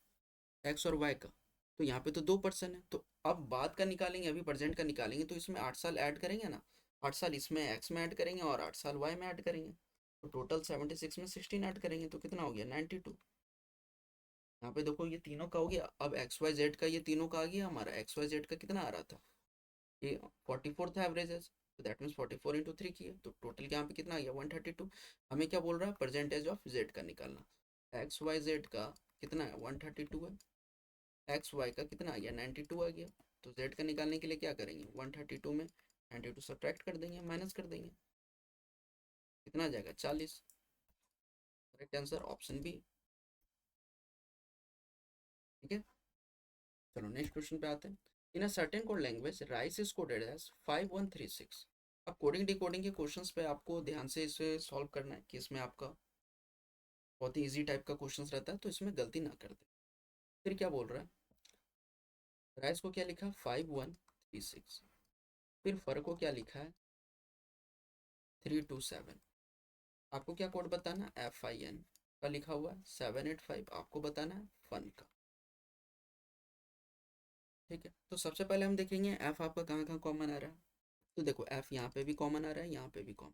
एक्स और वाई का। तो यहाँ पे तो दो पर्सन है, तो अब बाद का निकालेंगे, अभी प्रेजेंट का निकालेंगे, तो इसमें 8 साल ऐड करेंगे ना, 8 साल इसमें एक्स में ऐड करेंगे और 8 साल वाई में ऐड करेंगे। तो टोटल 76 में 16 ऐड करेंगे, तो कितना हो गया, 92। यहाँ पे देखो ये तीनों का हो गया, अब एक्स वाई जेड का ये तीनों का आ गया हमारा। एक्स वाई जेड का कितना आ रहा था, ये 44 था एवरेजेस, तो दैट मीन्स 44 इंटू 3 किया, तो टोटल यहाँ पे कितना आ गया, 132। हमें क्या बोल रहा है, परसेंटेज ऑफ जेड का निकालना। एक्स वाई जेड का कितना है, 132 है। एक्स वाई का कितना आ गया, 92 आ गया। तो जेड का निकालने के लिए क्या करेंगे, 132 में 92 सब्ट्रैक्ट कर देंगे, माइनस कर देंगे, कितना आ जाएगा, 40। करेक्ट आंसर ऑप्शन बी, ठीक है। चलो नेक्स्ट क्वेश्चन पे आते हैं। In a certain code language rice is coded as 5136। अब कोडिंग डिकोडिंग के क्वेश्चंस पे आपको ध्यान से इसे सॉल्व करना है, कि इसमें आपका बहुत ही इजी टाइप का क्वेश्चंस रहता है, तो इसमें गलती ना कर दे। फिर क्या बोल रहा है, राइस को क्या लिखा, 5136, फिर फर को क्या लिखा है, 327। आपको क्या कोड बताना है, FIN का लिखा हुआ है 785, आपको बताना है फन का। ठीक है, तो सबसे पहले हम देखेंगे एफ आपका कहाँ कहाँ कॉमन आ रहा है। तो देखो एफ यहाँ पे भी कॉमन आ रहा है, यहाँ पे भी कॉमन,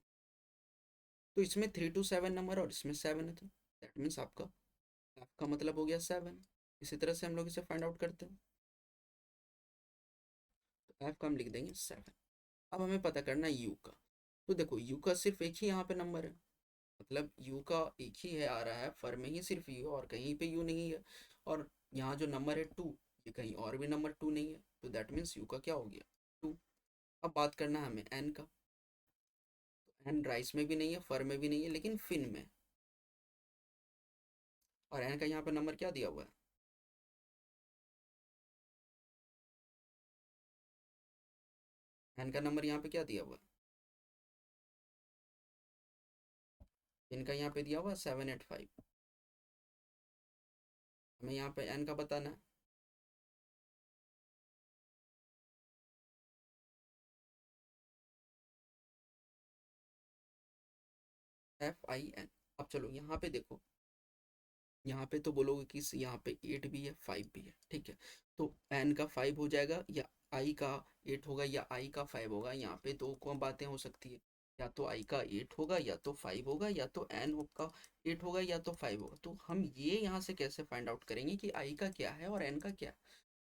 तो इसमें 3 to 7 नंबर और इसमें 7 है, तो दैट मीन्स आपका एफ का मतलब हो गया 7। इसी तरह से हम लोग इसे फाइंड आउट करते हैं, तो एफ का हम लिख देंगे 7। अब हमें पता करना है यू का। तो देखो यू का सिर्फ एक ही यहाँ पे नंबर है, मतलब यू का एक ही है आ रहा है, फर में ही सिर्फ यू और कहीं पे यू नहीं है। और यहाँ जो नंबर है 2, ये कहीं और भी नंबर 2 नहीं है, तो दैट मीन्स यू का क्या हो गया 2। अब बात करना है हमें एन का। तो एन राइस में भी नहीं है, फर में भी नहीं है, लेकिन फिन में। और एन का यहाँ पे नंबर क्या दिया हुआ है, एन का नंबर यहाँ पे क्या दिया हुआ है, इनका यहाँ पे दिया हुआ है 785। हमें यहाँ पे एन का बताना है। FIN। अब चलो यहाँ पे देखो, यहाँ पे तो बोलोगे कि यहाँ पे 8 भी है 5 भी है, ठीक है। तो एन का 5 हो जाएगा या आई का 8 होगा या आई का 5 होगा, यहाँ पे दो कौन बातें हो सकती है, या तो आई का 8 होगा या तो 5 होगा, या तो एन का 8 होगा या तो 5 होगा। तो हम ये यहाँ से कैसे फाइंड आउट करेंगे कि आई का क्या है और एन का क्या है।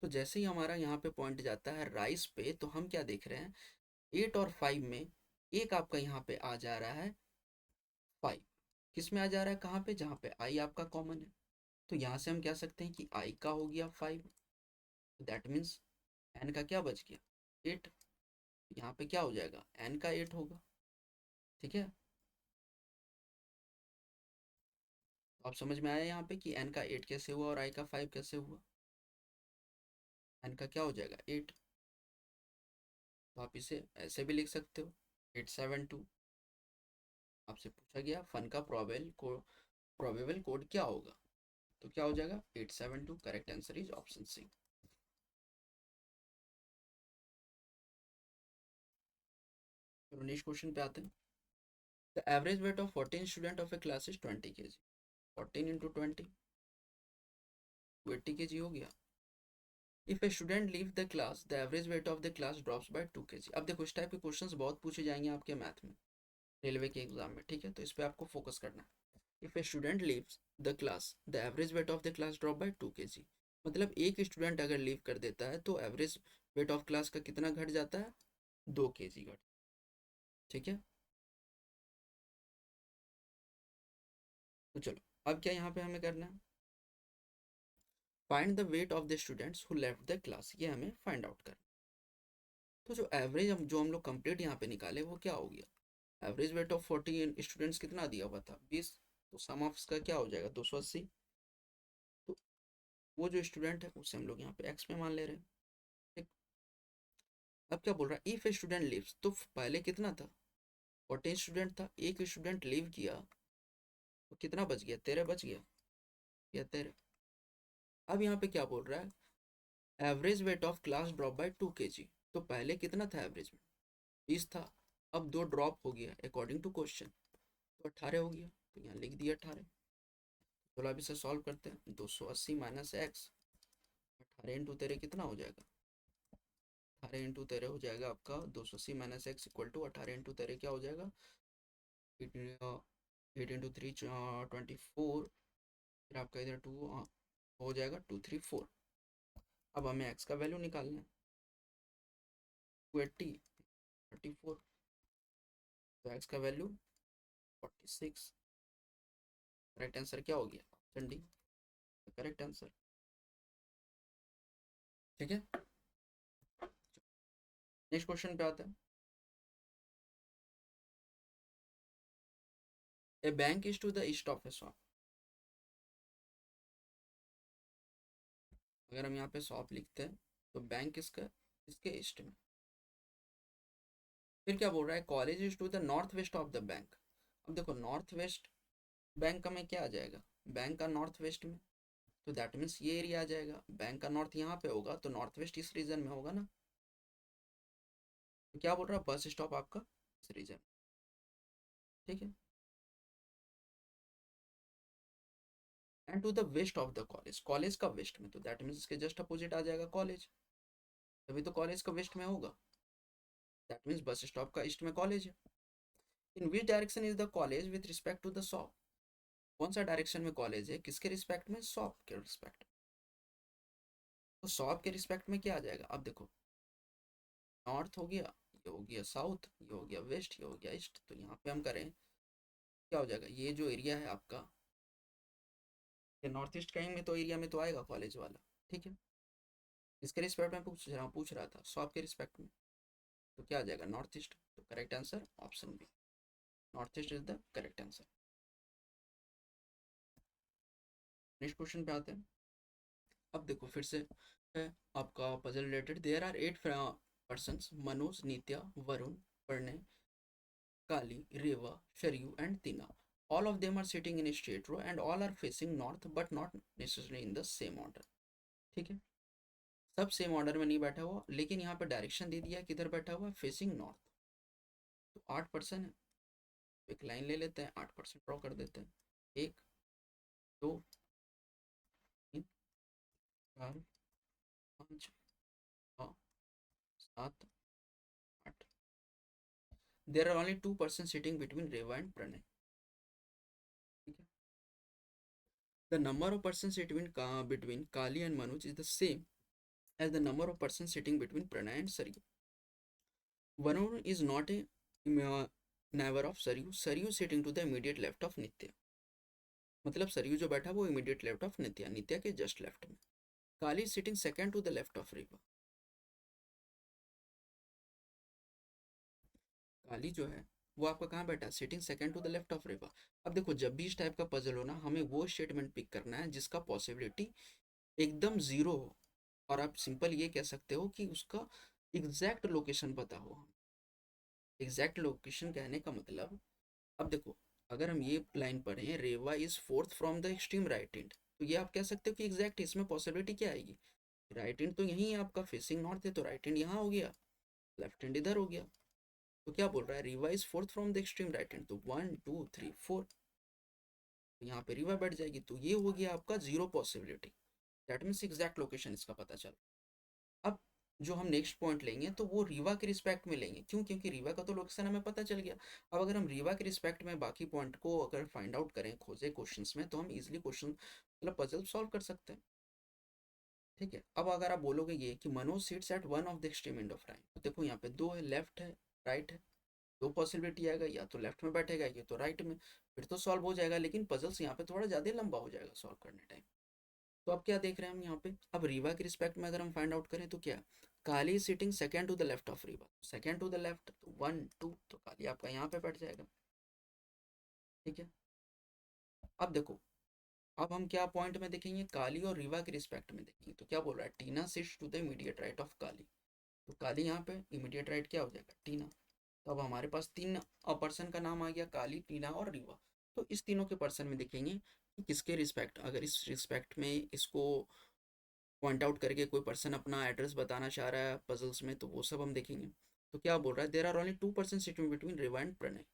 तो जैसे ही हमारा यहाँ पे पॉइंट जाता है राइस पे, तो हम क्या देख रहे हैं, 8 और 5 में एक आपका यहाँ पे आ जा रहा है 5। किस में आ जा रहा है, कहाँ पे, जहाँ पे आई आपका कॉमन है। तो यहाँ से हम कह सकते हैं कि आई का हो गया 5, दैट मीन्स एन का क्या बच गया 8। यहाँ पे क्या हो जाएगा, एन का 8 होगा। ठीक है, तो आप समझ में आया यहाँ पे कि एन का 8 कैसे हुआ और आई का 5 कैसे हुआ। एन का क्या हो जाएगा 8, तो आप इसे ऐसे भी लिख सकते हो 872। आपसे पूछा गया फन का प्रोबेबल कोड क्या होगा, तो क्या हो जाएगा 872। Correct answer is option C. तो नेक्स्ट क्वेश्चन पे आते हैं। The average weight of 14 student of a class is 20 kg। 14 into 20, 80 kg हो गया। If a student leave the class the average weight of the class drops by 2 kg। अब देखो इस type के क्वेश्चंस बहुत पूछे जाएंगे आपके मैथ में, रेलवे के एग्जाम में, ठीक है, तो इस पे आपको फोकस करना है। If a student leaves the class the average weight of the class drop by 2 kg, मतलब एक स्टूडेंट अगर लीव कर देता है तो एवरेज वेट ऑफ क्लास का कितना घट जाता है, 2 kg घट। ठीक है, तो चलो अब क्या यहाँ पे हमें करना है, find the wait of the students who left the class, ये हमें फाइंड आउट करना। तो जो एवरेज हम जो हम लोग कंप्लीट यहाँ पे निकाले वो क्या हो गया, एवरेज वेट ऑफ 40 स्टूडेंट्स कितना दिया हुआ था 20, तो सम ऑफ का क्या हो जाएगा 280। तो वो जो स्टूडेंट है उसे हम लोग यहाँ पे एक्स में मान ले रहे हैं। ठीक, अब क्या बोल रहा है, इफ ए स्टूडेंट लीव्स, तो पहले कितना था 14 स्टूडेंट था, एक स्टूडेंट लीव किया तो कितना बच गया, 13 बच गया या 13। अब यहाँ पे क्या बोल रहा है, average weight of class drop by 2 kg। तो पहले कितना था एवरेज में 20 था, अब 2 ड्रॉप हो गया अकॉर्डिंग टू क्वेश्चन, तो 18 हो गया, तो यहाँ लिख दिया 18। चलो अब इसे सॉल्व करते हैं, 280 माइनस एक्स, 18 इंटू 13 कितना हो जाएगा, 18 इंटू 13 हो जाएगा आपका 280 - x इक्वल टू 18 इंटू 13 क्या हो जाएगा, 8 इंटू 3 24, फिर आपका इधर 2 हो जाएगा 234। अब हमें x का वैल्यू निकालना है, 280 34, तो x का वैल्यू 46। करेक्ट आंसर क्या हो गया, ऑप्शन डी करेक्ट आंसर। ठीक है, नेक्स्ट क्वेश्चन पे आते हैं। A bank is to the east of a shop. अगर हम यहाँ पे शॉप लिखते हैं तो बैंक किसका, इसके ईस्ट में। फिर क्या बोल रहा है, college is to the north west of the bank. अब देखो नॉर्थ वेस्ट बैंक का में क्या आ जाएगा, बैंक का नॉर्थ वेस्ट में, तो दैट मीन्स ये एरिया आ जाएगा, बैंक का नॉर्थ यहाँ पे होगा तो नॉर्थ वेस्ट इस रीजन में होगा ना। तो क्या बोल रहा है, बस स्टॉप आपका इस रीजन। ठीक है, and to the west of the college, college का वेस्ट में, तो दैट मीन्स इसके जस्ट अपोजिट आ जाएगा कॉलेज, तभी तो कॉलेज का वेस्ट में होगा, दैट मीन्स बस स्टॉप का ईस्ट में कॉलेज है। In which direction is the college with respect to the shop, कौन सा डायरेक्शन में कॉलेज है, किसके रिस्पेक्ट में, शॉप के रिस्पेक्ट। तो शॉप के रिस्पेक्ट में क्या आ जाएगा, अब देखो नॉर्थ हो गया, ये हो गया साउथ, ये हो गया वेस्ट, ये हो गया ईस्ट, तो यहाँ पे हम करें क्या हो जाएगा, ये जो एरिया है आपका, ये नॉर्थ ईस्ट कहीं में तो एरिया में तो आएगा कॉलेज वाला, ठीक है। इसके रिस्पेक्ट में पूछ रहा था शॉप के रिस्पेक्ट में, तो क्या आ जाएगा नॉर्थ ईस्ट, तो correct answer option B, north east is the correct answer. Next question पे आते हैं। अब देखो फिर से है आपका puzzle related, there are 8 persons, Manoj, Nitya, Varun, Pranay, Kali, Reva, Sharyu, and Tina. All of them are sitting in a straight row and all are facing north but not necessarily in the same order. ठीक है, सब same order में नहीं बैठा हुआ, लेकिन यहाँ पे डायरेक्शन दे दिया किधर बैठा हुआ, फेसिंग नॉर्थ। तो 8% है, एक लाइन ले लेते हैं, 8% ड्रॉ कर देते हैं, 1 2 3 4 5 6 7 8, there are only 2% sitting between Reva and Pranay, ठीक है। The number of person between Kali and Manoj is the same as the number of persons sitting between Pranay and Saryu. Varun is not a neighbor of Saryu. Saryu is sitting to the immediate left of Nitya. मतलब सरयू जो बैठा वो immediate left of Nitya, Nitya के just left में। Kali sitting second to the left of Reva, Kali जो है वो आपका कहाँ बैठा है, sitting second to the left of Reva. अब देखो जब भी इस टाइप का पजल हो ना, हमें वो स्टेटमेंट पिक करना है जिसका पॉसिबिलिटी एकदम जीरो हो, और आप सिंपल ये कह सकते हो कि उसका एग्जैक्ट लोकेशन पता हो। एग्जैक्ट लोकेशन कहने का मतलब, अब देखो अगर हम ये लाइन पढ़ें, Reva is fourth from the extreme right end, तो ये आप कह सकते हो कि एग्जैक्ट इसमें पॉसिबिलिटी क्या आएगी, राइट एंड तो यही है आपका, फेसिंग नॉर्थ है, तो राइट एंड यहाँ हो गया, लेफ्ट हैंड इधर हो गया। तो क्या बोल रहा है, Rewa is fourth from the extreme right hand, तो 1 2 3 4, तो यहाँ पे रीवा बैठ जाएगी, तो ये हो गया आपका zero possibility, that means exact location इसका पता चल। अब जो हम नेक्स्ट पॉइंट लेंगे तो वो रीवा के रिस्पेक्ट में लेंगे, क्यों, क्योंकि रीवा का तो लोकेशन हमें पता चल गया। अब अगर हम रीवा के रिस्पेक्ट में बाकी पॉइंट को अगर फाइंड आउट करें, खोजे क्वेश्चंस में, तो हम इजीली क्वेश्चन मतलब पजल सॉल्व कर सकते हैं, ठीक है। अब अगर आप बोलोगे ये कि Manoj sits at one of the extreme end of time, तो देखो यहाँ पे दो है, लेफ्ट है राइट है, दो पॉसिबिलिटी आएगा, या तो लेफ्ट में बैठेगा या तो राइट में, फिर तो सॉल्व हो जाएगा, लेकिन पजल्स यहाँ पे थोड़ा ज़्यादा लंबा हो जाएगा सॉल्व करने टाइम। तो अब क्या देख रहे हैं हम यहाँ पे, अब रीवा के रिस्पेक्ट में अगर हम फाइंड आउट करें तो क्या, Kali sitting second to the left of Reva, second to the left, तो 1 2, तो काली आपका यहाँ पे बैठ जाएगा, ठीक है। अब देखो, अब हम क्या पॉइंट में देखेंगे, काली और रीवा के रिस्पेक्ट में देखेंगे, तो क्या बोल रहा है, Tina sits to the immediate right of Kali, तो काली यहाँ पे इमीडिएट राइट क्या हो जाएगा, टीना। तो अब हमारे पास तीन पर्सन का नाम आ गया, काली, टीना और रीवा। तो इस तीनों के पर्सन में देखेंगे कि किसके रिस्पेक्ट, अगर इस रिस्पेक्ट में इसको पॉइंट आउट करके कोई पर्सन अपना एड्रेस बताना चाह रहा है पजल्स में, तो वो सब हम देखेंगे। तो क्या बोल रहा है, there are only 2% sitting between Reva and Pranay,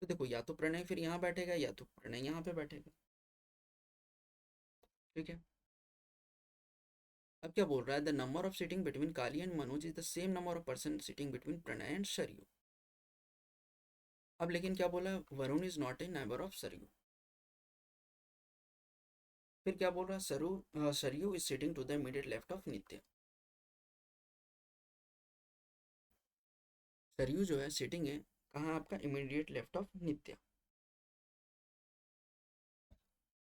तो देखो या तो प्रणय फिर यहाँ बैठेगा या तो प्रणय यहाँ पे बैठेगा, ठीक है। अब क्या बोल रहा है, the number of sitting between Kali and Manoj is the same number of person sitting between Pranay and Saryu. अब लेकिन क्या बोला, Varun is not a neighbour of Saryu, फिर क्या बोल रहा है, Saryu is sitting to the immediate left of Nitya, Saryu जो है सिटिंग है कहाँ आपका, इमीडिएट लेफ्ट ऑफ नित्या।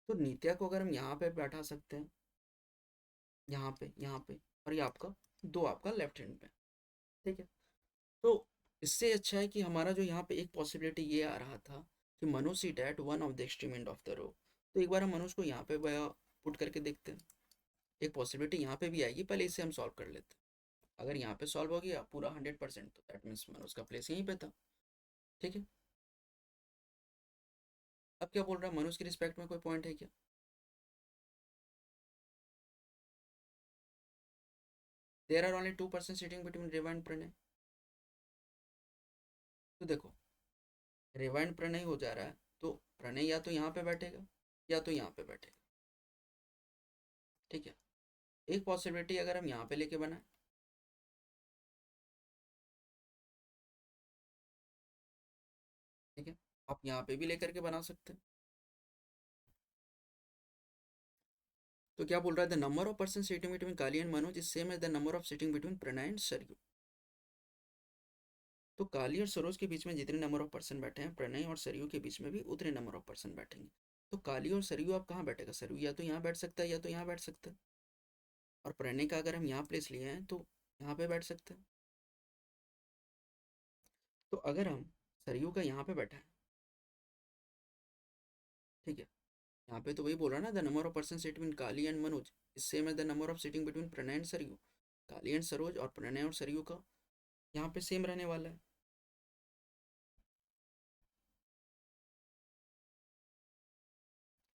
तो नित्या को अगर हम यहाँ पे बैठा सकते हैं, यहाँ पे, और ये आपका दो आपका लेफ्ट हैंड पे, ठीक है। तो इससे अच्छा है कि हमारा जो यहाँ पे एक पॉसिबिलिटी ये आ रहा था कि Manoj seat at one of the extreme end of the row, तो एक बार हम मनोज को यहाँ पे पुट करके देखते हैं, एक पॉसिबिलिटी यहाँ पे भी आएगी, पहले इसे हम सॉल्व कर लेते हैं। अगर यहाँ पे सॉल्व हो गया पूरा 100%, तो दैट मीन्स मनोज का प्लेस यहीं पे था, ठीक है। अब क्या बोल रहा है, मनोज के रिस्पेक्ट में कोई पॉइंट है क्या, there are only 2% sitting between Reva and Pranay, तो देखो रेवा एंड प्रणय हो जा रहा है, तो प्रणय या तो यहाँ पे बैठेगा या तो यहाँ पे बैठेगा। ठीक है, एक पॉसिबिलिटी अगर हम यहाँ पे लेके बनाए, ठीक है, आप यहाँ पे भी लेकर के बना सकते हैं। तो क्या बोल रहा है, the number of person sitting between Kali and Manoj is same as the number of sitting between Pranay and Sarayu. तो काली और सरोज के बीच में जितने नंबर ऑफ पर्सन बैठे हैं, प्रणय और सरयू के बीच में भी उतने नंबर ऑफ पर्सन बैठेंगे। तो काली और सरयू आप कहाँ बैठेगा, सरयू या तो यहाँ बैठ सकता है या तो यहाँ बैठ सकता है, और प्रणय का अगर हम यहाँ प्लेस लिए हैं तो यहाँ पे बैठ सकते हैं। तो अगर हम सरयू का यहाँ पे बैठा है, ठीक है, यहाँ पे तो वही बोल रहा है ना, the number of person sit between Kali and Manoj is same as the number of sitting between Pranay and Sarayu. Kali and Saroj और प्रणय और सरयू का यहाँ पे सेम रहने वाला है।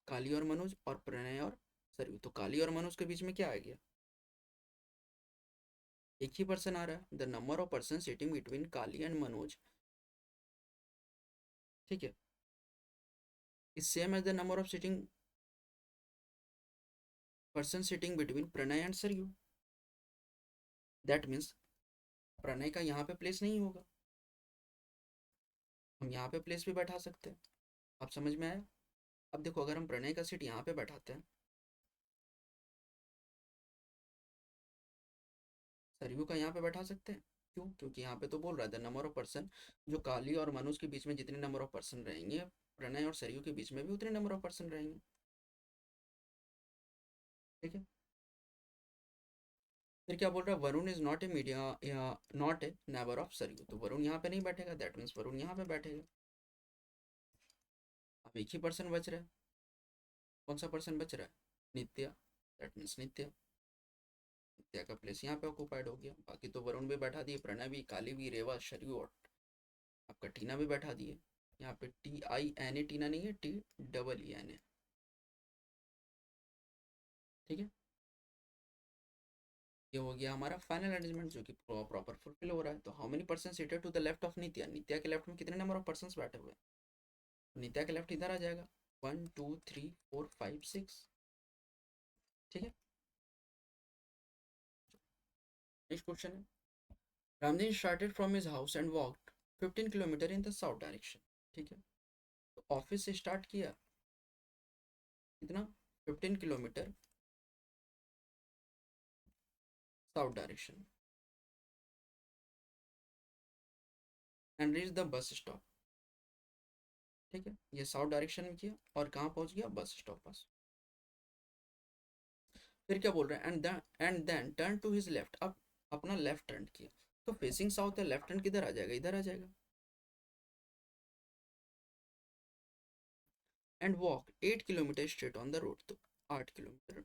काली और मनोज और प्रणय और सरयू, तो काली और मनोज के बीच में क्या आ गया, एक ही पर्सन आ रहा है, the number of person sitting between Kali and Manoj, ठीक है, is same as the number of sitting person sitting between Pranay and Sarayu. That means Pranay का यहाँ पे प्लेस नहीं होगा, हम यहाँ पे प्लेस भी बैठा सकते हैं। आप समझ में आया। अब देखो, अगर हम प्रणय का सीट यहाँ पे बैठाते हैं, सरयू का यहाँ पे बैठा सकते हैं। क्यों, क्योंकि यहाँ पे तो बोल रहा है द नंबर ऑफ पर्सन, जो काली और मनोज के बीच में जितने नंबर ऑफ पर्सन रहेंगे, प्रणय और सरयू के बीच में भी उतने नंबर ऑफ पर्सन रहेंगे। ठीक है, फिर क्या बोल रहा है, Varun is not a media या not a neighbour of Sarayu. तो वरुण यहाँ पे नहीं बैठेगा, दैट मीन्स वरुण यहाँ पे बैठेगा। अब एक ही पर्सन बच रहा है, कौन सा पर्सन बच रहा है, नित्या। दैट मीन्स नित्या, नित्या का प्लेस यहाँ पे ऑक्यूपाइड हो गया। बाकी तो वरुण भी बैठा दिए, प्रणय भी, काली भी, रेवा, सरयू और आपका टीना भी बैठा दिए। यहाँ पे TINA टीना नहीं है, TEEN है। ठीक है, ये हो गया हमारा फाइनल अरेंजमेंट जो कि प्रॉपर फुलफिल हो रहा है। तो how many person seated to the left of Nitya, Nitya के लेफ्ट में कितने नंबर ऑफ पर्सन बैठे हुए हैं, नित्या के लेफ्ट इधर आ जाएगा, 1 2 3 4 5 6। ठीक है, नेक्स्ट क्वेश्चन है, Ramdin started from his house and walked 15 kilometer in the south direction. ठीक है, तो ऑफिस से स्टार्ट किया कितना, 15 kilometer south direction and reach the bus stop. ठीक है, ये साउथ डायरेक्शन में किया और कहाँ पहुंच गया, बस स्टॉप पास। फिर क्या बोल रहा है, and then turn to his left, अब अपना लेफ्ट टर्न किया। तो फेसिंग साउथ है, लेफ्ट टर्न किधर आ जाएगा, इधर आ जाएगा। And walk 8 kilometer straight on the road, तो 8 किलोमीटर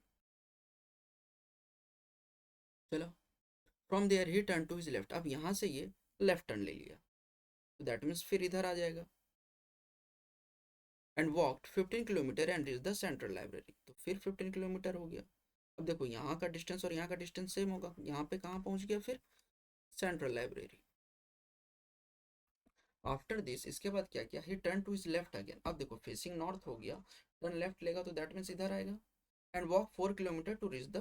चलो। From there he turn to his left, अब यहाँ से ये लेफ्ट टर्न ले लिया, तो दैट मीन्स फिर इधर आ जाएगा। And walked 15 kilometre and reach the central library, तो फिर 15 किलोमीटर हो गया। अब देखो, यहाँ का डिस्टेंस और यहाँ का डिस्टेंस सेम होगा, यहाँ पे कहाँ पहुँच गया फिर, सेंट्रल लाइब्रेरी। आफ्टर दिस, इसके बाद क्या किया, he turn to his left again. अब देखो, फेसिंग नॉर्थ हो गया, टर्न लेफ्ट लेगा तो दैट मीन्स इधर आएगा। And walk 4 kilometer to reach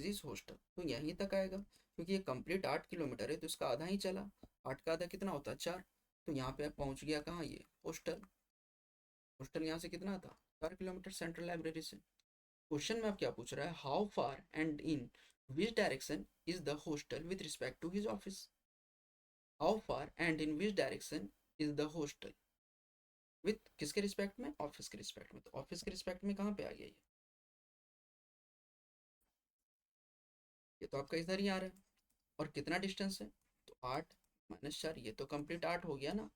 his hostel, तो यहीं तक आएगा, क्योंकि ये कंप्लीट 8 किलोमीटर है, तो इसका आधा ही चला। 8 का आधा कितना होता है, 4। तो यहाँ पे पहुँच गया कहाँ, ये हॉस्टल। हॉस्टल यहाँ से कितना था, 4 किलोमीटर सेंट्रल लाइब्रेरी से। क्वेश्चन में अब क्या पूछ रहा है, how far and in which direction is the hostel with respect to his office. How far and in which direction is the hostel with किसके रिस्पेक्ट में, ऑफिस के रिस्पेक्ट में। तो ऑफिस के रिस्पेक्ट में कहाँ पे आ गया ये तो आपका इधर ही आ रहा है। और कितना डिस्टेंस है, तो 8 - 4, ये तो कंप्लीट 8 हो गया ना,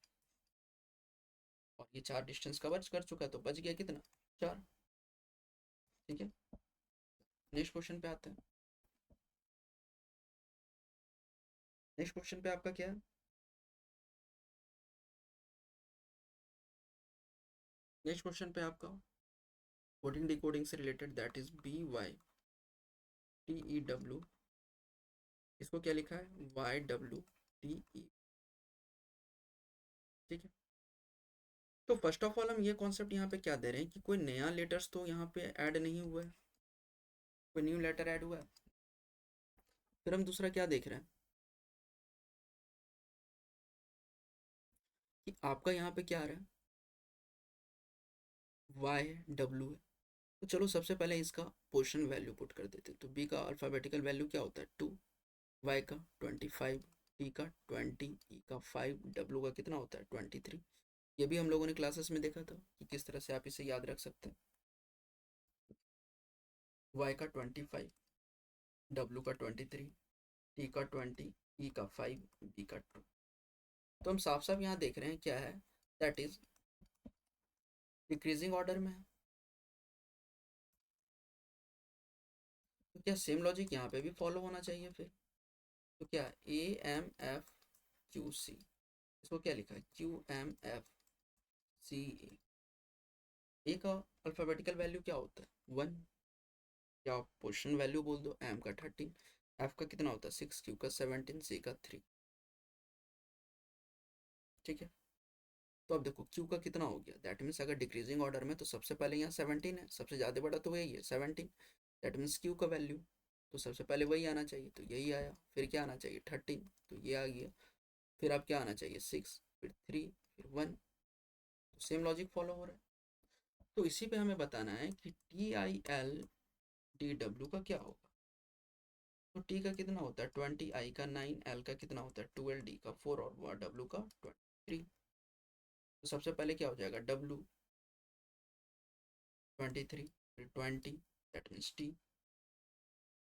और ये 4 डिस्टेंस कवर कर चुका है, तो बच गया कितना, 4। ठीक है, नेक्स्ट क्वेश्चन पे आते हैं। नेक्स्ट क्वेश्चन पे आपका क्या है, नेक्स्ट क्वेश्चन पे आपका कोडिंग डिकोडिंग से रिलेटेड, दैट इज BYTEW, इसको क्या लिखा है, YWTE। ठीक है, तो फर्स्ट ऑफ ऑल हम ये कॉन्सेप्ट यहाँ पे क्या दे रहे हैं कि कोई नया लेटर्स तो यहाँ पे ऐड नहीं हुआ है, कोई न्यू लेटर ऐड हुआ है। फिर हम दूसरा क्या देख रहे हैं कि आपका यहाँ पे क्या आ रहा है, वाई है, डब्ल्यू है। तो चलो सबसे पहले इसका पोजीशन वैल्यू पुट कर देते हैं। तो बी का अल्फ़ाबेटिकल वैल्यू क्या होता है 2, वाई का 25, टी का 20, ई का 5, डब्ल्यू का कितना होता है 23। ये भी हम लोगों ने क्लासेस में देखा था कि किस तरह से आप इसे याद रख सकते हैं। वाई का 25, डब्ल्यू का 23, टी का 20, ई का 5, बी का 2। तो हम साफ साफ यहाँ देख रहे हैं क्या है, दैट इज डिक्रीजिंग ऑर्डर में है। तो क्या सेम लॉजिक यहाँ पे भी फॉलो होना चाहिए फिर। तो क्या A M F Q C, इसको क्या लिखा है Q M F C A. A का अल्फ़ाबेटिकल वैल्यू क्या होता है 1, या पोजीशन वैल्यू बोल दो, एम का 13, एफ का कितना होता है 6, क्यू का 17, सी का 3। ठीक है। तो अब देखो क्यू का कितना हो गया, दैट मीन्स अगर डिक्रीजिंग ऑर्डर में तो सबसे पहले यहाँ 17 है, सबसे ज़्यादा बड़ा तो वही है 17, दैट मीन्स क्यू का वैल्यू तो सबसे पहले वही आना चाहिए, तो यही आया। फिर क्या आना चाहिए 13, तो ये आ गया। फिर अब क्या आना चाहिए 6, फिर 3, फिर 1। तो सेम लॉजिक फॉलो हो रहा है। तो इसी पे हमें बताना है कि T I L D W का क्या होगा। तो टी का कितना होता है 20, आई का 9, एल का कितना होता है 12, डी का 4 और डब्ल्यू का 23। तो सबसे पहले क्या हो जाएगा डब्ल्यू 23, फिर 20, दैट मीन्स टी।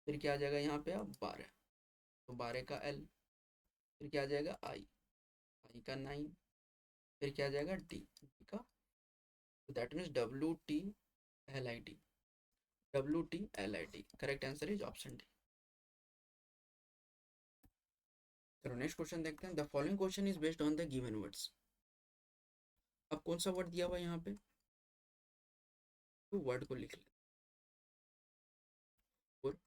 फिर क्या आ जाएगा यहाँ पे अब 12, तो 12 का एल। फिर क्या आ जाएगा आई, आई का 9। फिर क्या आ जाएगा डी, डी का, तो that means W T L I D, W T L I D. Correct answer is option D. चलो नेक्स्ट क्वेश्चन देखते हैं। The following question is based on the given words. अब कौन सा वर्ड दिया हुआ है यहाँ पे, तो वर्ड को लिख ले। और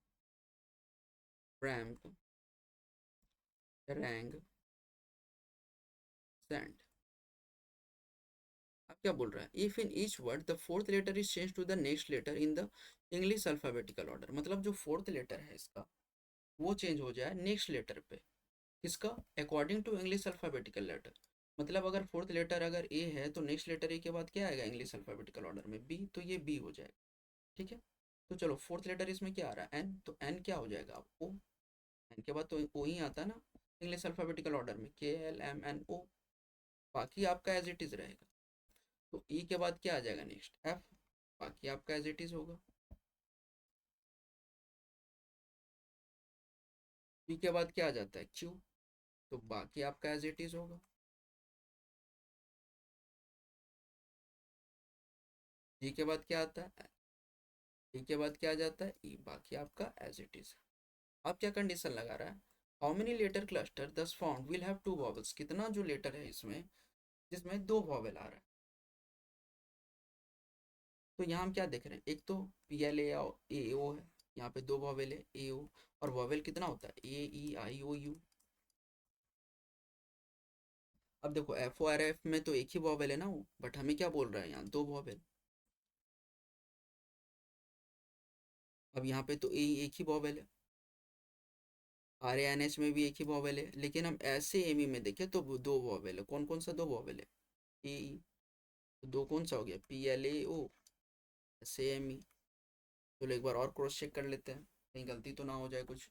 रैम्प, रैंग, सैंड। अब क्या बोल रहा है, if in each word the fourth letter is change to the next letter in the English alphabetical order. मतलब जो फोर्थ लेटर है इसका वो चेंज हो जाए नेक्स्ट लेटर पे, किसका, according to English alphabetical letter. मतलब अगर फोर्थ लेटर अगर ए है तो नेक्स्ट लेटर ए के बाद क्या आएगा इंग्लिश अल्फाबेटिकल ऑर्डर में बी, तो ये बी हो जाएगा। ठीक है। तो चलो फोर्थ लेटर इसमें क्या आ रहा है एन, तो एन क्या हो जाएगा अब ओ। एन के बाद तो ओ ही आता है ना इंग्लिश अल्फाबेटिकल ऑर्डर में, के एल एम एन ओ। बाकी आपका एज इट इज रहेगा। तो ई के बाद क्या आ जाएगा नेक्स्ट एफ, बाकी आपका एज इट इज होगा। पी के बाद क्या आ जाता है क्यू, तो बाकी आपका एज इट इज होगा। जी के बाद क्या आता है, ई के बाद क्या आ जाता है ई, बाकी आपका एज इट इज। अब क्या कंडीशन लगा रहा है, how many letter cluster thus found will have two vowels. कितना जो लेटर है इसमें जिसमें दो वॉवल आ रहा है। तो यहाँ हम क्या देख रहे हैं, एक तो पी एल ए ओ है, यहाँ पे दो वॉवेल है ए ओ। और वॉवेल कितना होता है ए ई आई ओ यू। अब देखो एफ ओ आर एफ में तो एक ही वॉवेल है ना वो, बट हमें क्या बोल रहा है यहाँ दो वॉवेल। अब यहाँ पे तो ए एक ही वॉवेल है, आर ए एन एच में भी एक ही वॉवेल है, लेकिन हम ऐसे एम ई में देखें तो वो दो वॉवेल है। कौन कौन सा दो वॉवेल है ए ई, तो दो कौन सा हो गया पी एल ए ओ ऐसे एम ई। चलो एक बार और क्रॉस चेक कर लेते हैं कहीं गलती तो ना हो जाए कुछ।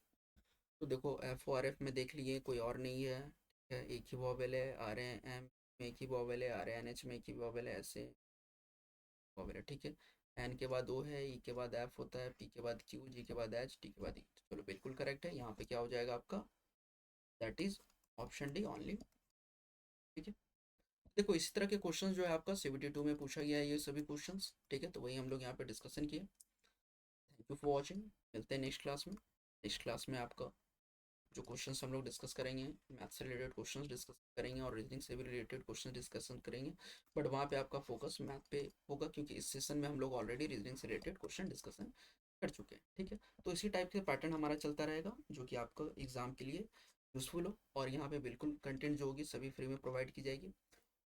तो देखो एफ ओ आर एफ में देख लिए कोई और नहीं है, ठीक है एक ही वॉवेल है, आर ए एम में एक ही वॉवेल है, आर ए एन एच में एक ही वॉवेल है, ऐसे वॉवेल है। ठीक है। एन के बाद ओ है, ई के बाद एफ होता है, पी के बाद क्यू, जी के बाद एच, टी के बाद ई। चलो बिल्कुल करेक्ट है। यहाँ पे क्या हो जाएगा आपका, that is option D only. ठीक है। देखो इसी तरह के क्वेश्चंस जो है आपका सीबीटी 2 में पूछा गया है ये सभी क्वेश्चंस। ठीक है। तो वही हम लोग यहाँ पे डिस्कशन किए। Thank you for watching. मिलते हैं नेक्स्ट क्लास में। नेक्स्ट क्लास में आपका जो क्वेश्चंस हम लोग डिस्कस करेंगे, मैथ से रिलेटेड क्वेश्चंस डिस्कस करेंगे और रीजनिंग से भी रिलेटेड क्वेश्चन डिस्कशन करेंगे। बट वहाँ पे आपका फोकस मैथ पे होगा, क्योंकि इस सेशन में हम लोग ऑलरेडी रीजनिंग से रिलेटेड क्वेश्चन डिस्कशन कर चुके हैं। ठीक है। तो इसी टाइप के पैटर्न हमारा चलता रहेगा जो कि आपका एग्जाम के लिए यूजफुल हो। और यहाँ पे बिल्कुल कंटेंट जो होगी सभी फ्री में प्रोवाइड की जाएगी।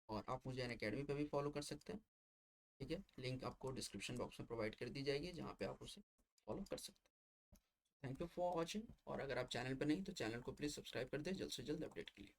और आप मुझे अन अकेडमी पर भी फॉलो कर सकते हैं। ठीक है, लिंक आपको डिस्क्रिप्शन बॉक्स में प्रोवाइड कर दी जाएगी, जहाँ पे आप उसे फॉलो कर सकते हैं। Thank you for watching. और अगर आप चैनल पर नहीं तो चैनल को प्लीज़ सब्सक्राइब कर दें जल्द से जल्द अपडेट के लिए।